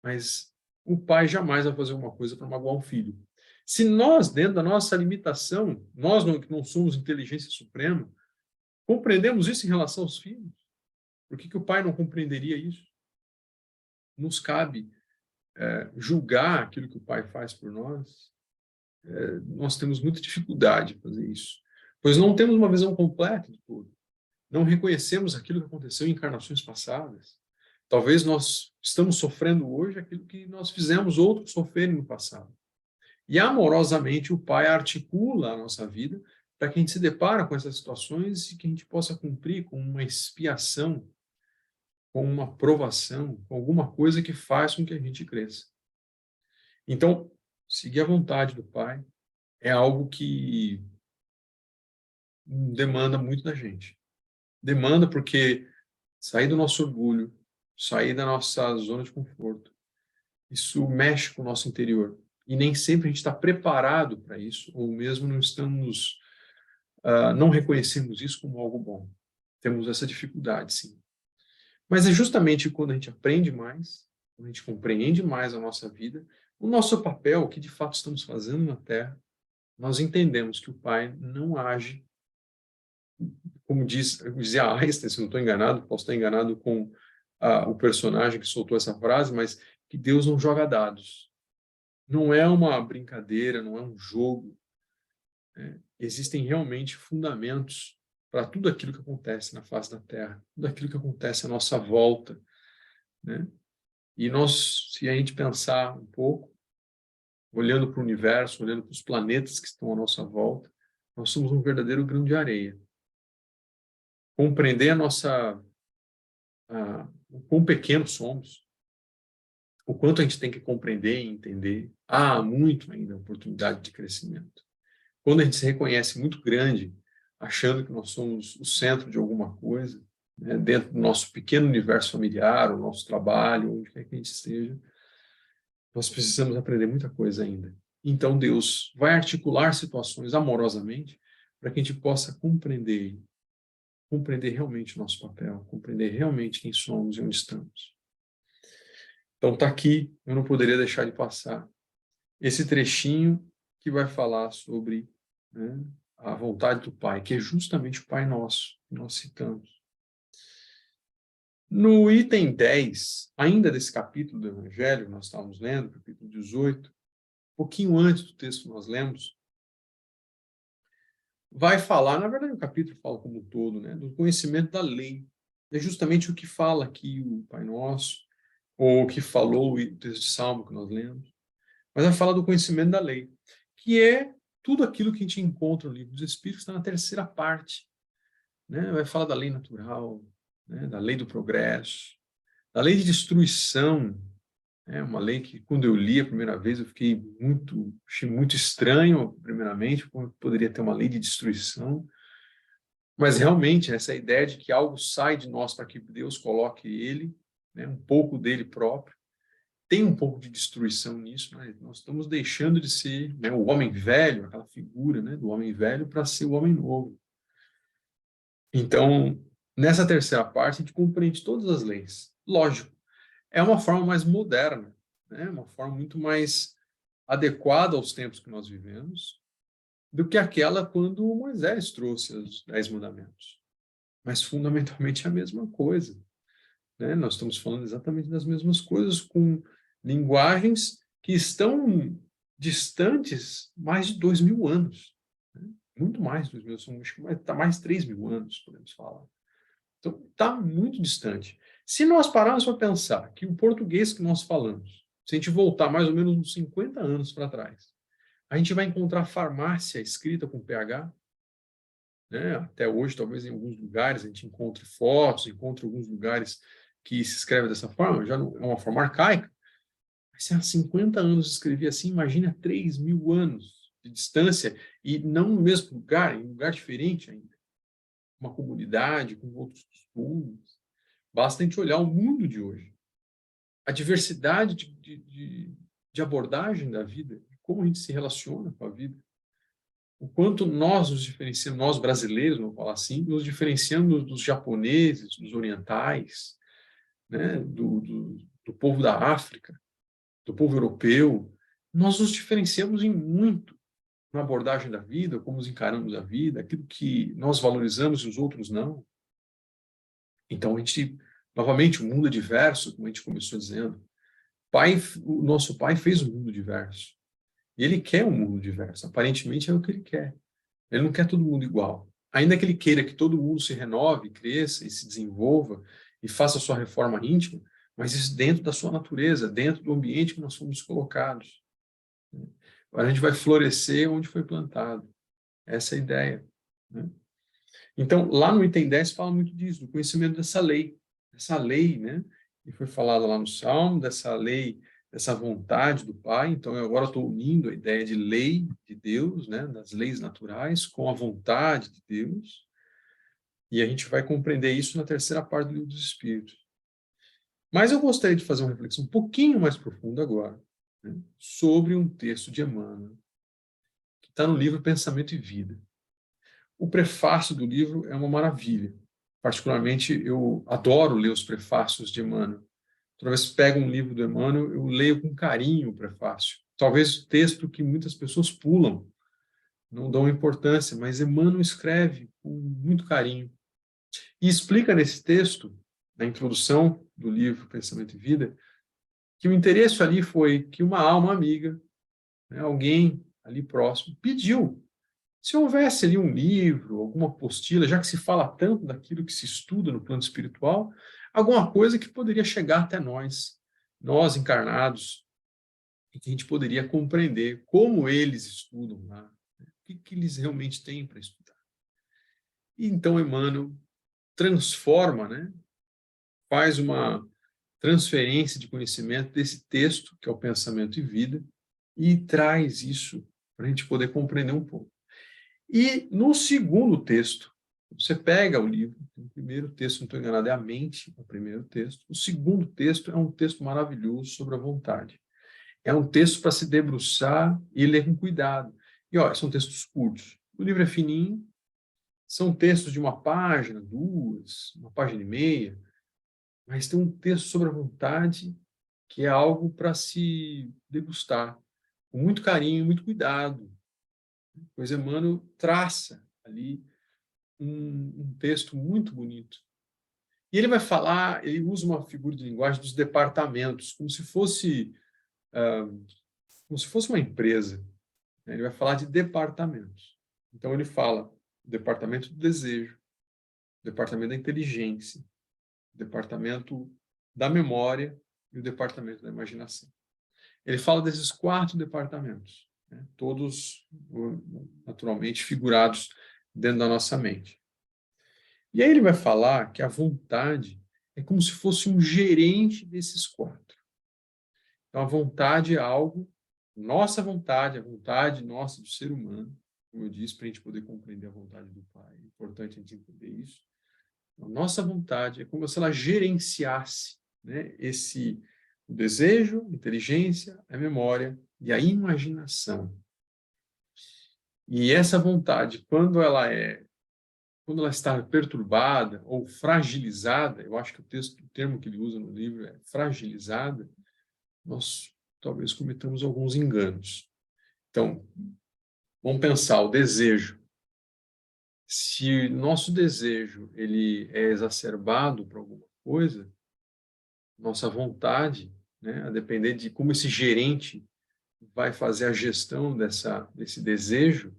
mas o pai jamais vai fazer uma coisa para magoar um filho. Se nós, dentro da nossa limitação, nós que não somos inteligência suprema, compreendemos isso em relação aos filhos, por que o pai não compreenderia isso? Nos cabe julgar aquilo que o pai faz por nós. Nós temos muita dificuldade de fazer isso, pois não temos uma visão completa de tudo. Não reconhecemos aquilo que aconteceu em encarnações passadas. Talvez nós estamos sofrendo hoje aquilo que nós fizemos outros sofrerem no passado. E amorosamente o Pai articula a nossa vida para que a gente se depara com essas situações e que a gente possa cumprir com uma expiação, com uma provação, com alguma coisa que faz com que a gente cresça. Então, seguir a vontade do Pai é algo que demanda muito da gente. Demanda porque sair do nosso orgulho, sair da nossa zona de conforto, isso mexe com o nosso interior. E nem sempre a gente está preparado para isso, ou mesmo não estamos, não reconhecemos isso como algo bom. Temos essa dificuldade, sim. Mas é justamente quando a gente aprende mais, quando a gente compreende mais a nossa vida, o nosso papel, o que de fato estamos fazendo na Terra, nós entendemos que o Pai não age, como dizia Einstein, se não estou enganado, posso estar enganado com o personagem que soltou essa frase, mas que Deus não joga dados. Não é uma brincadeira, não é um jogo. Existem realmente fundamentos para tudo aquilo que acontece na face da Terra, tudo aquilo que acontece à nossa volta, né? E nós, se a gente pensar um pouco, olhando para o universo, olhando para os planetas que estão à nossa volta, nós somos um verdadeiro grão de areia. Compreender o quão pequenos somos, o quanto a gente tem que compreender e entender, há muito ainda oportunidade de crescimento. Quando a gente se reconhece muito grande, achando que nós somos o centro de alguma coisa, né, dentro do nosso pequeno universo familiar, o nosso trabalho, onde quer que a gente esteja, nós precisamos aprender muita coisa ainda. Então Deus vai articular situações amorosamente para que a gente possa compreender realmente o nosso papel, compreender realmente quem somos e onde estamos. Então está aqui, eu não poderia deixar de passar esse trechinho que vai falar sobre, né, a vontade do Pai, que é justamente o Pai Nosso, que nós citamos. No item 10, ainda desse capítulo do Evangelho, nós estávamos lendo, capítulo 18, um pouquinho antes do texto que nós lemos, vai falar, na verdade o capítulo fala como um todo, né, do conhecimento da lei. É justamente o que fala aqui o Pai Nosso, ou o que falou o texto de Salmo que nós lemos. Mas vai falar do conhecimento da lei, que é tudo aquilo que a gente encontra no livro dos Espíritos, está na terceira parte. Né? Vai falar da lei natural, né? Da lei do progresso, da lei de destruição, né? Uma lei que, quando eu li a primeira vez, achei muito estranho, primeiramente, como poderia ter uma lei de destruição. Mas, realmente, essa ideia de que algo sai de nós para que Deus coloque ele, né? Um pouco dele próprio, tem um pouco de destruição nisso, né? Nós estamos deixando de ser, né, o homem velho, aquela figura, né, do homem velho, para ser o homem novo. Então, nessa terceira parte, a gente compreende todas as leis. Lógico, é uma forma mais moderna, né, uma forma muito mais adequada aos tempos que nós vivemos, do que aquela quando Moisés trouxe os 10 mandamentos. Mas, fundamentalmente, é a mesma coisa. Né? Nós estamos falando exatamente das mesmas coisas, com linguagens que estão distantes mais de 2.000 anos. Né? Muito mais de 2.000, está mais de 3.000 anos, podemos falar. Então, está muito distante. Se nós pararmos para pensar que o português que nós falamos, se a gente voltar mais ou menos uns 50 anos para trás, a gente vai encontrar farmácia escrita com PH, né? Até hoje, talvez em alguns lugares a gente encontre fotos, encontre alguns lugares que se escreve dessa forma, já não, é uma forma arcaica. Mas se há 50 anos escrevia assim, imagina 3.000 anos de distância, e não no mesmo lugar, em um lugar diferente ainda. Uma comunidade com outros costumes. Basta a gente olhar o mundo de hoje. A diversidade de abordagem da vida, como a gente se relaciona com a vida. O quanto nós nos diferenciamos, nós brasileiros, vamos falar assim, nos diferenciamos dos japoneses, dos orientais, né, do povo da África, do povo europeu. Nós nos diferenciamos em muito na abordagem da vida, como nos encaramos a vida, aquilo que nós valorizamos e os outros não. Então, a gente, novamente, o mundo é diverso, como a gente começou dizendo. O nosso pai fez um mundo diverso. E ele quer um mundo diverso. Aparentemente é o que ele quer. Ele não quer todo mundo igual. Ainda que ele queira que todo mundo se renove, cresça e se desenvolva e faça a sua reforma íntima, mas isso dentro da sua natureza, dentro do ambiente que nós fomos colocados. Agora a gente vai florescer onde foi plantado. Essa é a ideia. Né? Então, lá no item 10 fala muito disso, do conhecimento dessa lei. Essa lei, né, que foi falada lá no Salmo, dessa lei, dessa vontade do Pai. Então, eu agora estou unindo a ideia de lei de Deus, né, das leis naturais, com a vontade de Deus. E a gente vai compreender isso na terceira parte do Livro dos Espíritos. Mas eu gostaria de fazer uma reflexão um pouquinho mais profunda agora, né, sobre um texto de Emmanuel, que está no livro Pensamento e Vida. O prefácio do livro é uma maravilha. Particularmente, eu adoro ler os prefácios de Emmanuel. Toda vez que pego um livro do Emmanuel, eu leio com carinho o prefácio. Talvez o texto que muitas pessoas pulam, não dão importância, mas Emmanuel escreve com muito carinho. E explica nesse texto, na introdução do livro Pensamento e Vida, que o interesse ali foi que uma alma amiga, né, alguém ali próximo, pediu se houvesse ali um livro, alguma apostila, já que se fala tanto daquilo que se estuda no plano espiritual, alguma coisa que poderia chegar até nós, nós encarnados, e que a gente poderia compreender como eles estudam lá, né? O que eles realmente têm para estudar. E então Emmanuel transforma, né, faz uma transferência de conhecimento desse texto, que é o Pensamento e Vida, e traz isso para a gente poder compreender um pouco. E no segundo texto, você pega o livro, o primeiro texto, não estou enganado, é a mente, o primeiro texto. O segundo texto é um texto maravilhoso sobre a vontade. É um texto para se debruçar e ler com cuidado. E, olha, são textos curtos. O livro é fininho, são textos de uma página, duas, uma página e meia, mas tem um texto sobre a vontade que é algo para se degustar, com muito carinho, muito cuidado. Pois Emmanuel traça ali um texto muito bonito. E ele vai falar, ele usa uma figura de linguagem dos departamentos, como se fosse uma empresa. Né? Ele vai falar de departamentos. Então ele fala o departamento do desejo, o departamento da inteligência, o departamento da memória e o departamento da imaginação. Ele fala desses 4 departamentos, né? Todos naturalmente figurados dentro da nossa mente. E aí ele vai falar que a vontade é como se fosse um gerente desses 4. Então, a vontade é algo, nossa vontade, a vontade nossa do ser humano, como eu disse, para a gente poder compreender a vontade do Pai. É importante a gente entender isso. A nossa vontade é como se ela gerenciasse, né, o desejo, a inteligência, a memória e a imaginação. E essa vontade, quando ela está perturbada ou fragilizada, eu acho que o termo que ele usa no livro é fragilizada, nós talvez cometamos alguns enganos. Então, vamos pensar o desejo. Se nosso desejo ele é exacerbado por alguma coisa, nossa vontade, né, a depender de como esse gerente vai fazer a gestão desse desejo,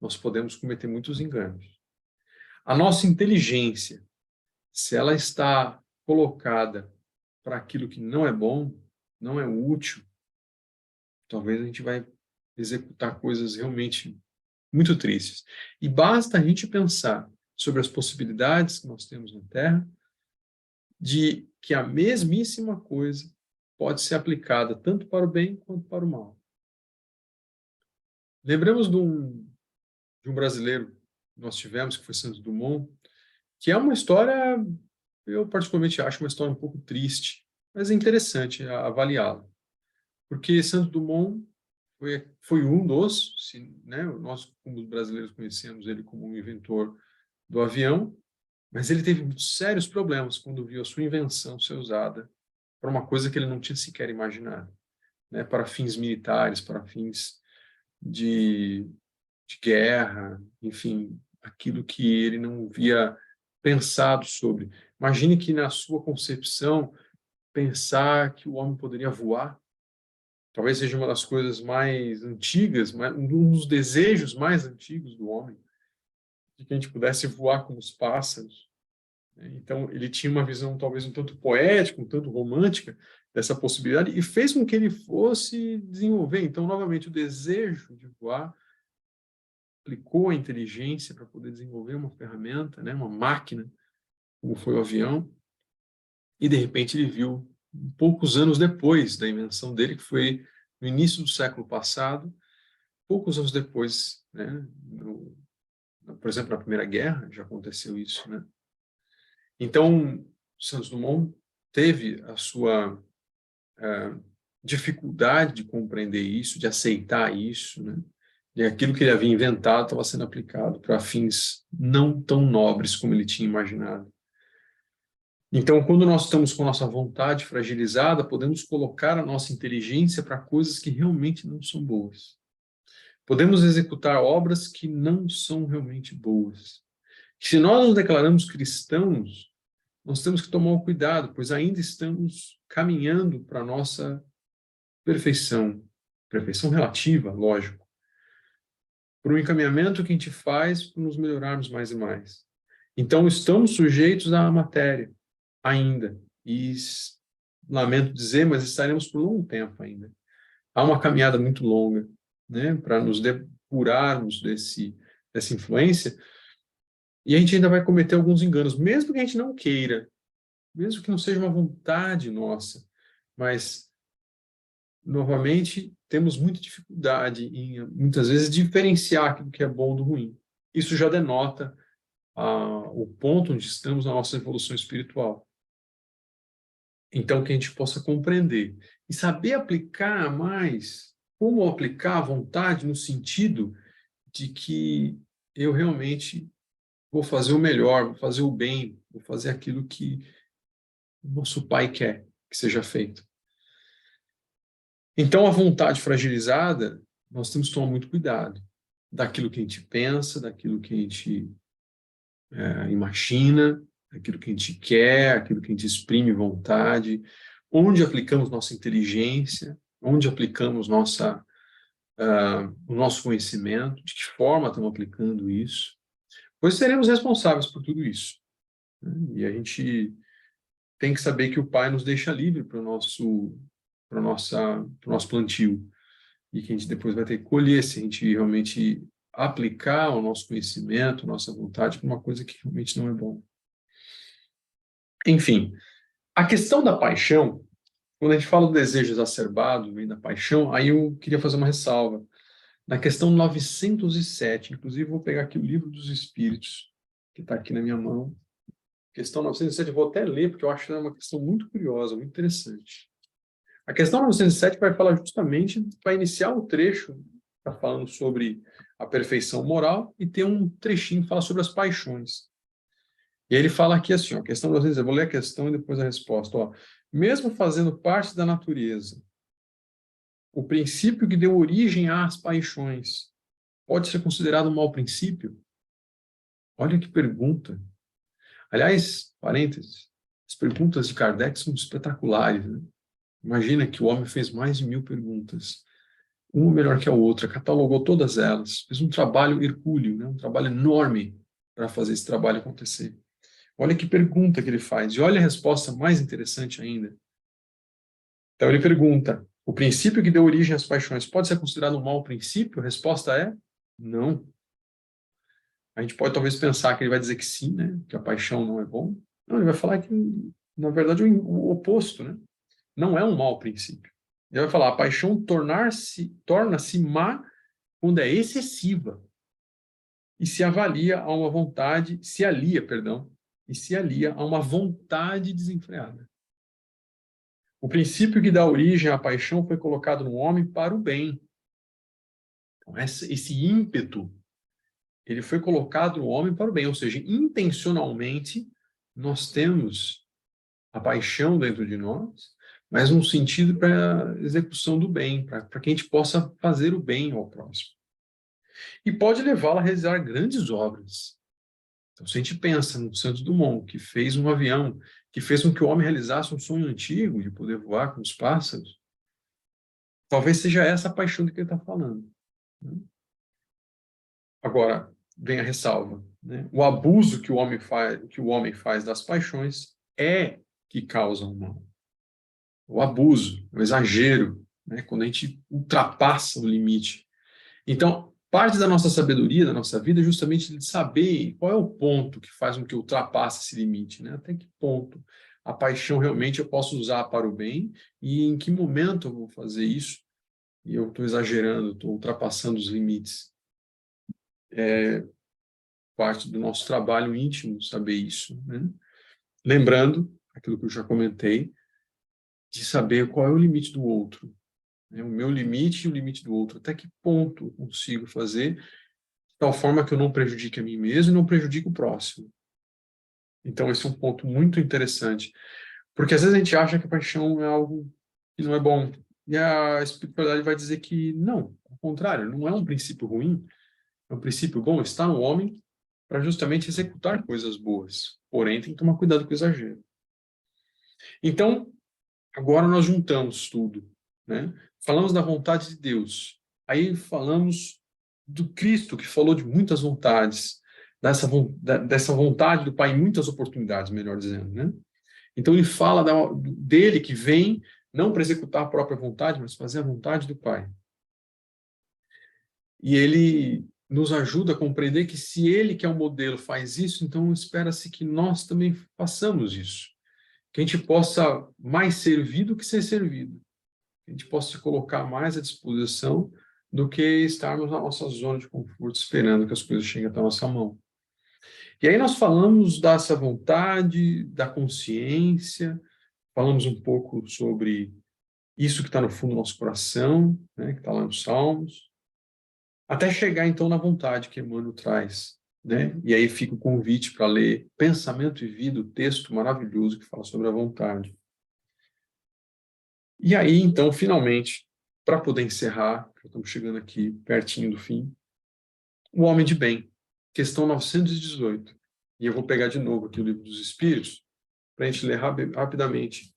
nós podemos cometer muitos enganos. A nossa inteligência, se ela está colocada para aquilo que não é bom, não é útil, talvez a gente vai executar coisas realmente muito tristes. E basta a gente pensar sobre as possibilidades que nós temos na Terra de que a mesmíssima coisa pode ser aplicada tanto para o bem quanto para o mal. Lembramos de um brasileiro que nós tivemos, que foi Santos Dumont, que é uma história, eu particularmente acho uma história um pouco triste, mas é interessante avaliá-la. Porque Santos Dumont foi um dos, né, nós como brasileiros conhecemos ele como um inventor do avião, mas ele teve sérios problemas quando viu a sua invenção ser usada para uma coisa que ele não tinha sequer imaginado, né, para fins militares, para fins de guerra, enfim, aquilo que ele não havia pensado sobre. Imagine que na sua concepção, pensar que o homem poderia voar, talvez seja uma das coisas mais antigas, um dos desejos mais antigos do homem, de que a gente pudesse voar como os pássaros. Então, ele tinha uma visão talvez um tanto poética, um tanto romântica dessa possibilidade e fez com que ele fosse desenvolver. Então, novamente, o desejo de voar aplicou a inteligência para poder desenvolver uma ferramenta, né, uma máquina, como foi o avião, e de repente ele viu, poucos anos depois da invenção dele, que foi no início do século passado, poucos anos depois, né, por exemplo, na Primeira Guerra já aconteceu isso, né? Então, Santos Dumont teve a sua dificuldade de compreender isso, de aceitar isso, né? E aquilo que ele havia inventado estava sendo aplicado para fins não tão nobres como ele tinha imaginado. Então, quando nós estamos com nossa vontade fragilizada, podemos colocar a nossa inteligência para coisas que realmente não são boas. Podemos executar obras que não são realmente boas. Se nós nos declaramos cristãos, nós temos que tomar um cuidado, pois ainda estamos caminhando para a nossa perfeição relativa, lógico, para o encaminhamento que a gente faz para nos melhorarmos mais e mais. Então, estamos sujeitos à matéria, ainda, e lamento dizer, mas estaremos por longo tempo ainda. Há uma caminhada muito longa, né, para nos depurarmos dessa influência, e a gente ainda vai cometer alguns enganos, mesmo que a gente não queira, mesmo que não seja uma vontade nossa, mas, novamente, temos muita dificuldade em, muitas vezes, diferenciar aquilo que é bom do ruim. Isso já denota o ponto onde estamos na nossa evolução espiritual. Então, que a gente possa compreender e saber aplicar mais, como aplicar a vontade no sentido de que eu realmente vou fazer o melhor, vou fazer o bem, vou fazer aquilo que o nosso Pai quer que seja feito. Então, a vontade fragilizada, nós temos que tomar muito cuidado daquilo que a gente pensa, daquilo que a gente imagina, daquilo que a gente quer, aquilo que a gente exprime vontade, onde aplicamos nossa inteligência, onde aplicamos o nosso conhecimento, de que forma estamos aplicando isso, pois seremos responsáveis por tudo isso, né? E a gente tem que saber que o Pai nos deixa livre para o nosso plantio, e que a gente depois vai ter que colher se a gente realmente aplicar o nosso conhecimento, a nossa vontade para uma coisa que realmente não é bom. Enfim, a questão da paixão, quando a gente fala do desejo exacerbado, vem da paixão, aí eu queria fazer uma ressalva. Na questão 907, inclusive vou pegar aqui o Livro dos Espíritos, que está aqui na minha mão. Questão 907, eu vou até ler, porque eu acho que é uma questão muito curiosa, muito interessante. A questão 907 vai falar justamente, vai iniciar o trecho, está falando sobre a perfeição moral, e tem um trechinho que fala sobre as paixões. E aí ele fala aqui assim, ó, a questão 907, eu vou ler a questão e depois a resposta. Ó, mesmo fazendo parte da natureza, o princípio que deu origem às paixões pode ser considerado um mau princípio? Olha que pergunta. Aliás, parênteses, as perguntas de Kardec são espetaculares, né? Imagina que o homem fez mais de 1000 perguntas, uma melhor que a outra, catalogou todas elas, fez um trabalho hercúleo, né? Um trabalho enorme para fazer esse trabalho acontecer. Olha que pergunta que ele faz, e olha a resposta mais interessante ainda. Então ele pergunta, o princípio que deu origem às paixões pode ser considerado um mau princípio? A resposta é não. A gente pode talvez pensar que ele vai dizer que sim, né? Que a paixão não é bom. Não, ele vai falar que, na verdade, o oposto, né? Não é um mau princípio. Ele vai falar, a paixão torna-se má quando é excessiva e se avalia a uma vontade, se alia, perdão, e se alia a uma vontade desenfreada. O princípio que dá origem à paixão foi colocado no homem para o bem. Então, esse ímpeto, ele foi colocado no homem para o bem, ou seja, intencionalmente nós temos a paixão dentro de nós, mas num sentido para a execução do bem, para que a gente possa fazer o bem ao próximo. E pode levá-lo a realizar grandes obras. Então, se a gente pensa no Santos Dumont, que fez um avião, que fez com que o homem realizasse um sonho antigo de poder voar com os pássaros, talvez seja essa a paixão de que ele está falando, né? Agora, vem a ressalva, né? O abuso que o homem faz das paixões é que causa o mal. O abuso, o exagero, né? Quando a gente ultrapassa o limite. Então, parte da nossa sabedoria, da nossa vida, é justamente de saber qual é o ponto que faz com que eu ultrapasse esse limite, né? Até que ponto a paixão realmente eu posso usar para o bem e em que momento eu vou fazer isso e eu estou exagerando, estou ultrapassando os limites. É parte do nosso trabalho íntimo saber isso, né? Lembrando aquilo que eu já comentei, de saber qual é o limite do outro, né? O meu limite e o limite do outro, até que ponto eu consigo fazer de tal forma que eu não prejudique a mim mesmo e não prejudique o próximo. Então esse é um ponto muito interessante, porque às vezes a gente acha que a paixão é algo que não é bom, e a espiritualidade vai dizer que não, ao contrário, não é um princípio ruim, é um princípio bom, está no homem para justamente executar coisas boas, porém tem que tomar cuidado com o exagero. Então, agora nós juntamos tudo, né? Falamos da vontade de Deus, aí falamos do Cristo, que falou de muitas vontades, dessa vontade do Pai em muitas oportunidades, melhor dizendo, né? Então ele fala dele que vem não para executar a própria vontade, mas fazer a vontade do Pai. E ele nos ajuda a compreender que se ele, que é o modelo, faz isso, então espera-se que nós também façamos isso. Que a gente possa mais servir do que ser servido. Que a gente possa se colocar mais à disposição do que estarmos na nossa zona de conforto esperando que as coisas cheguem até a nossa mão. E aí nós falamos dessa vontade, da consciência, falamos um pouco sobre isso que está no fundo do nosso coração, né, que está lá nos Salmos, até chegar então na vontade que Emmanuel traz, né? E aí fica o convite para ler Pensamento e Vida, o texto maravilhoso que fala sobre a vontade. E aí, então, finalmente, para poder encerrar, já estamos chegando aqui pertinho do fim, o homem de bem, questão 918. E eu vou pegar de novo aqui o Livro dos Espíritos, para a gente ler rapidamente,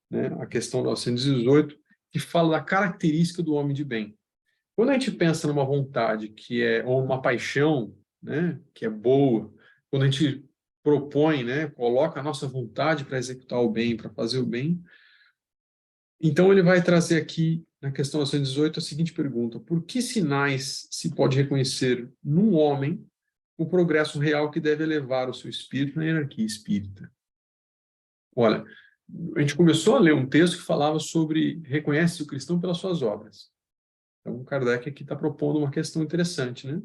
né, a questão 918, que fala da característica do homem de bem. Quando a gente pensa numa vontade que é, ou uma paixão, né, que é boa, quando a gente propõe, né, coloca a nossa vontade para executar o bem, para fazer o bem, então ele vai trazer aqui, na questão 918, a seguinte pergunta: por que sinais se pode reconhecer num homem o progresso real que deve elevar o seu espírito na hierarquia espírita? Olha, a gente começou a ler um texto que falava sobre reconhece o cristão pelas suas obras. Então, o Kardec aqui está propondo uma questão interessante, né?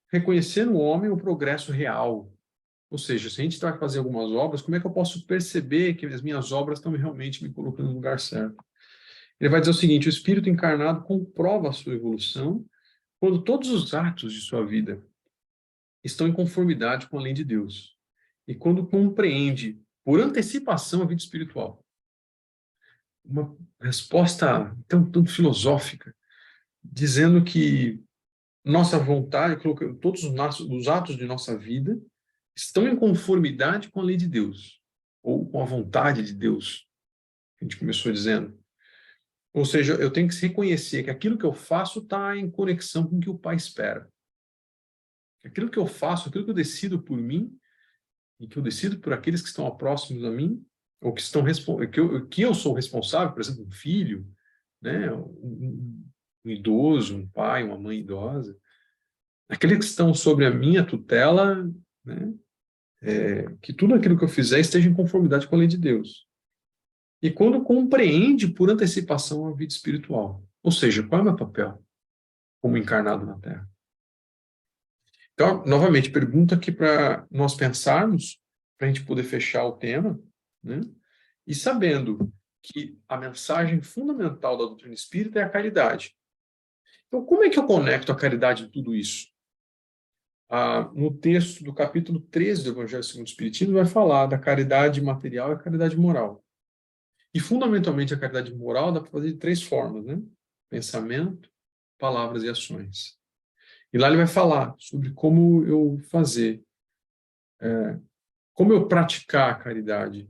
Reconhecer no homem o progresso real. Ou seja, se a gente vai fazer algumas obras, como é que eu posso perceber que as minhas obras estão realmente me colocando no lugar certo? Ele vai dizer o seguinte: o espírito encarnado comprova a sua evolução quando todos os atos de sua vida estão em conformidade com a lei de Deus e quando compreende, por antecipação, a vida espiritual. Uma resposta tão filosófica, dizendo que nossa vontade, todos os atos de nossa vida estão em conformidade com a lei de Deus, ou com a vontade de Deus, que a gente começou dizendo. Ou seja, eu tenho que reconhecer que aquilo que eu faço está em conexão com o que o Pai espera. Aquilo que eu faço, aquilo que eu decido por mim, e que eu decido por aqueles que estão próximos a mim, ou que estão que eu sou responsável, por exemplo, um filho, né, um idoso, um pai, uma mãe idosa, aqueles que estão sobre a minha tutela, né, que tudo aquilo que eu fizer esteja em conformidade com a lei de Deus. E quando compreende por antecipação a vida espiritual. Ou seja, qual é o meu papel como encarnado na Terra? Então, novamente, pergunta aqui para nós pensarmos, para a gente poder fechar o tema, né? E sabendo que a mensagem fundamental da doutrina espírita é a caridade. Então, como é que eu conecto a caridade em tudo isso? No texto do capítulo 13 do Evangelho segundo o Espiritismo, vai falar da caridade material e a caridade moral. E, fundamentalmente, a caridade moral dá para fazer de 3 formas, né? Pensamento, palavras e ações. E lá ele vai falar sobre como eu fazer, como eu praticar a caridade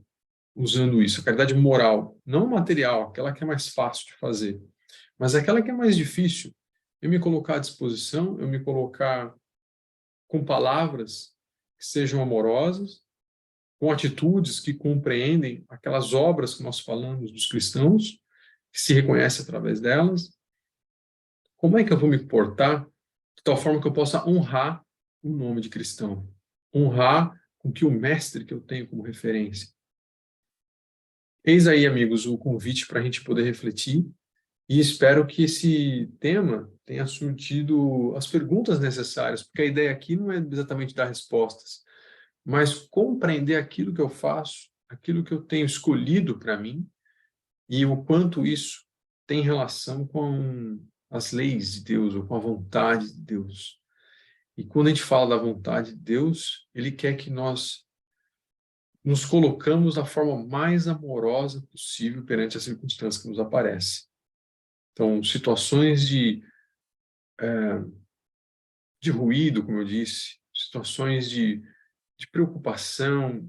usando isso. A caridade moral, não material, aquela que é mais fácil de fazer, mas aquela que é mais difícil. Eu me colocar à disposição, eu me colocar com palavras que sejam amorosas, com atitudes que compreendem aquelas obras que nós falamos dos cristãos, que se reconhece através delas. Como é que eu vou me portar de tal forma que eu possa honrar o nome de cristão? Honrar com que o mestre que eu tenho como referência. Eis aí, amigos, o convite para a gente poder refletir e espero que esse tema tenha surtido as perguntas necessárias, porque a ideia aqui não é exatamente dar respostas, mas compreender aquilo que eu faço, aquilo que eu tenho escolhido para mim e o quanto isso tem relação com as leis de Deus ou com a vontade de Deus. E quando a gente fala da vontade de Deus, Ele quer que nós nos colocamos da forma mais amorosa possível perante as circunstâncias que nos aparecem. Então, situações de ruído, como eu disse, situações de preocupação,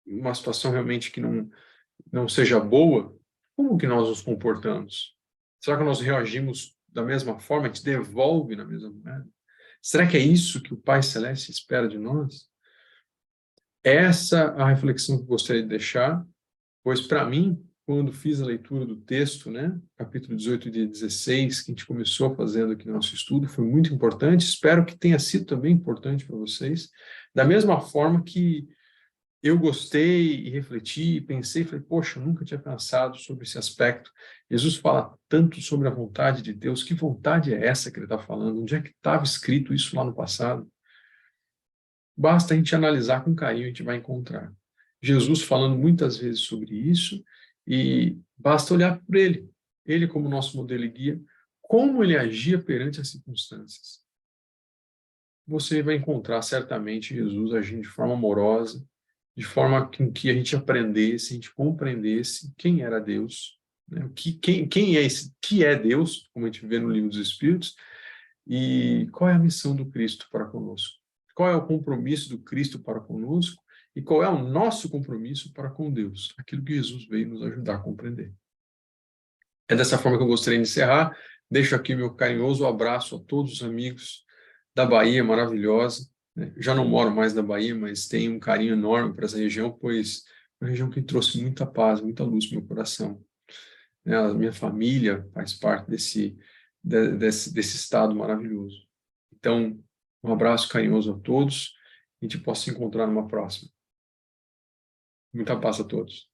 uma situação realmente que não seja boa, como que nós nos comportamos? Será que nós reagimos da mesma forma, a gente devolve na mesma maneira? Será que é isso que o Pai Celeste espera de nós? Essa é a reflexão que eu gostaria de deixar, pois para mim, quando fiz a leitura do texto, né, capítulo 18 e 16, que a gente começou fazendo aqui no nosso estudo, foi muito importante, espero que tenha sido também importante para vocês, da mesma forma que eu gostei e refleti, e pensei, falei, poxa, eu nunca tinha pensado sobre esse aspecto. Jesus fala tanto sobre a vontade de Deus, que vontade é essa que ele está falando? Onde é que estava escrito isso lá no passado? Basta a gente analisar com carinho, a gente vai encontrar. Jesus falando muitas vezes sobre isso, e basta olhar por ele como nosso modelo e guia, como ele agia perante as circunstâncias. Você vai encontrar certamente Jesus agindo de forma amorosa, de forma com que a gente aprendesse, a gente compreendesse quem era Deus, né? Quem é esse, que é Deus, como a gente vê no Livro dos Espíritos, e qual é a missão do Cristo para conosco. Qual é o compromisso do Cristo para conosco e qual é o nosso compromisso para com Deus, aquilo que Jesus veio nos ajudar a compreender. É dessa forma que eu gostaria de encerrar. Deixo aqui meu carinhoso abraço a todos os amigos da Bahia maravilhosa. Já não moro mais na Bahia, mas tenho um carinho enorme para essa região, pois é uma região que trouxe muita paz, muita luz para o meu coração. A minha família faz parte desse estado maravilhoso. Então, um abraço carinhoso a todos. A gente possa se encontrar numa próxima. Muita paz a todos.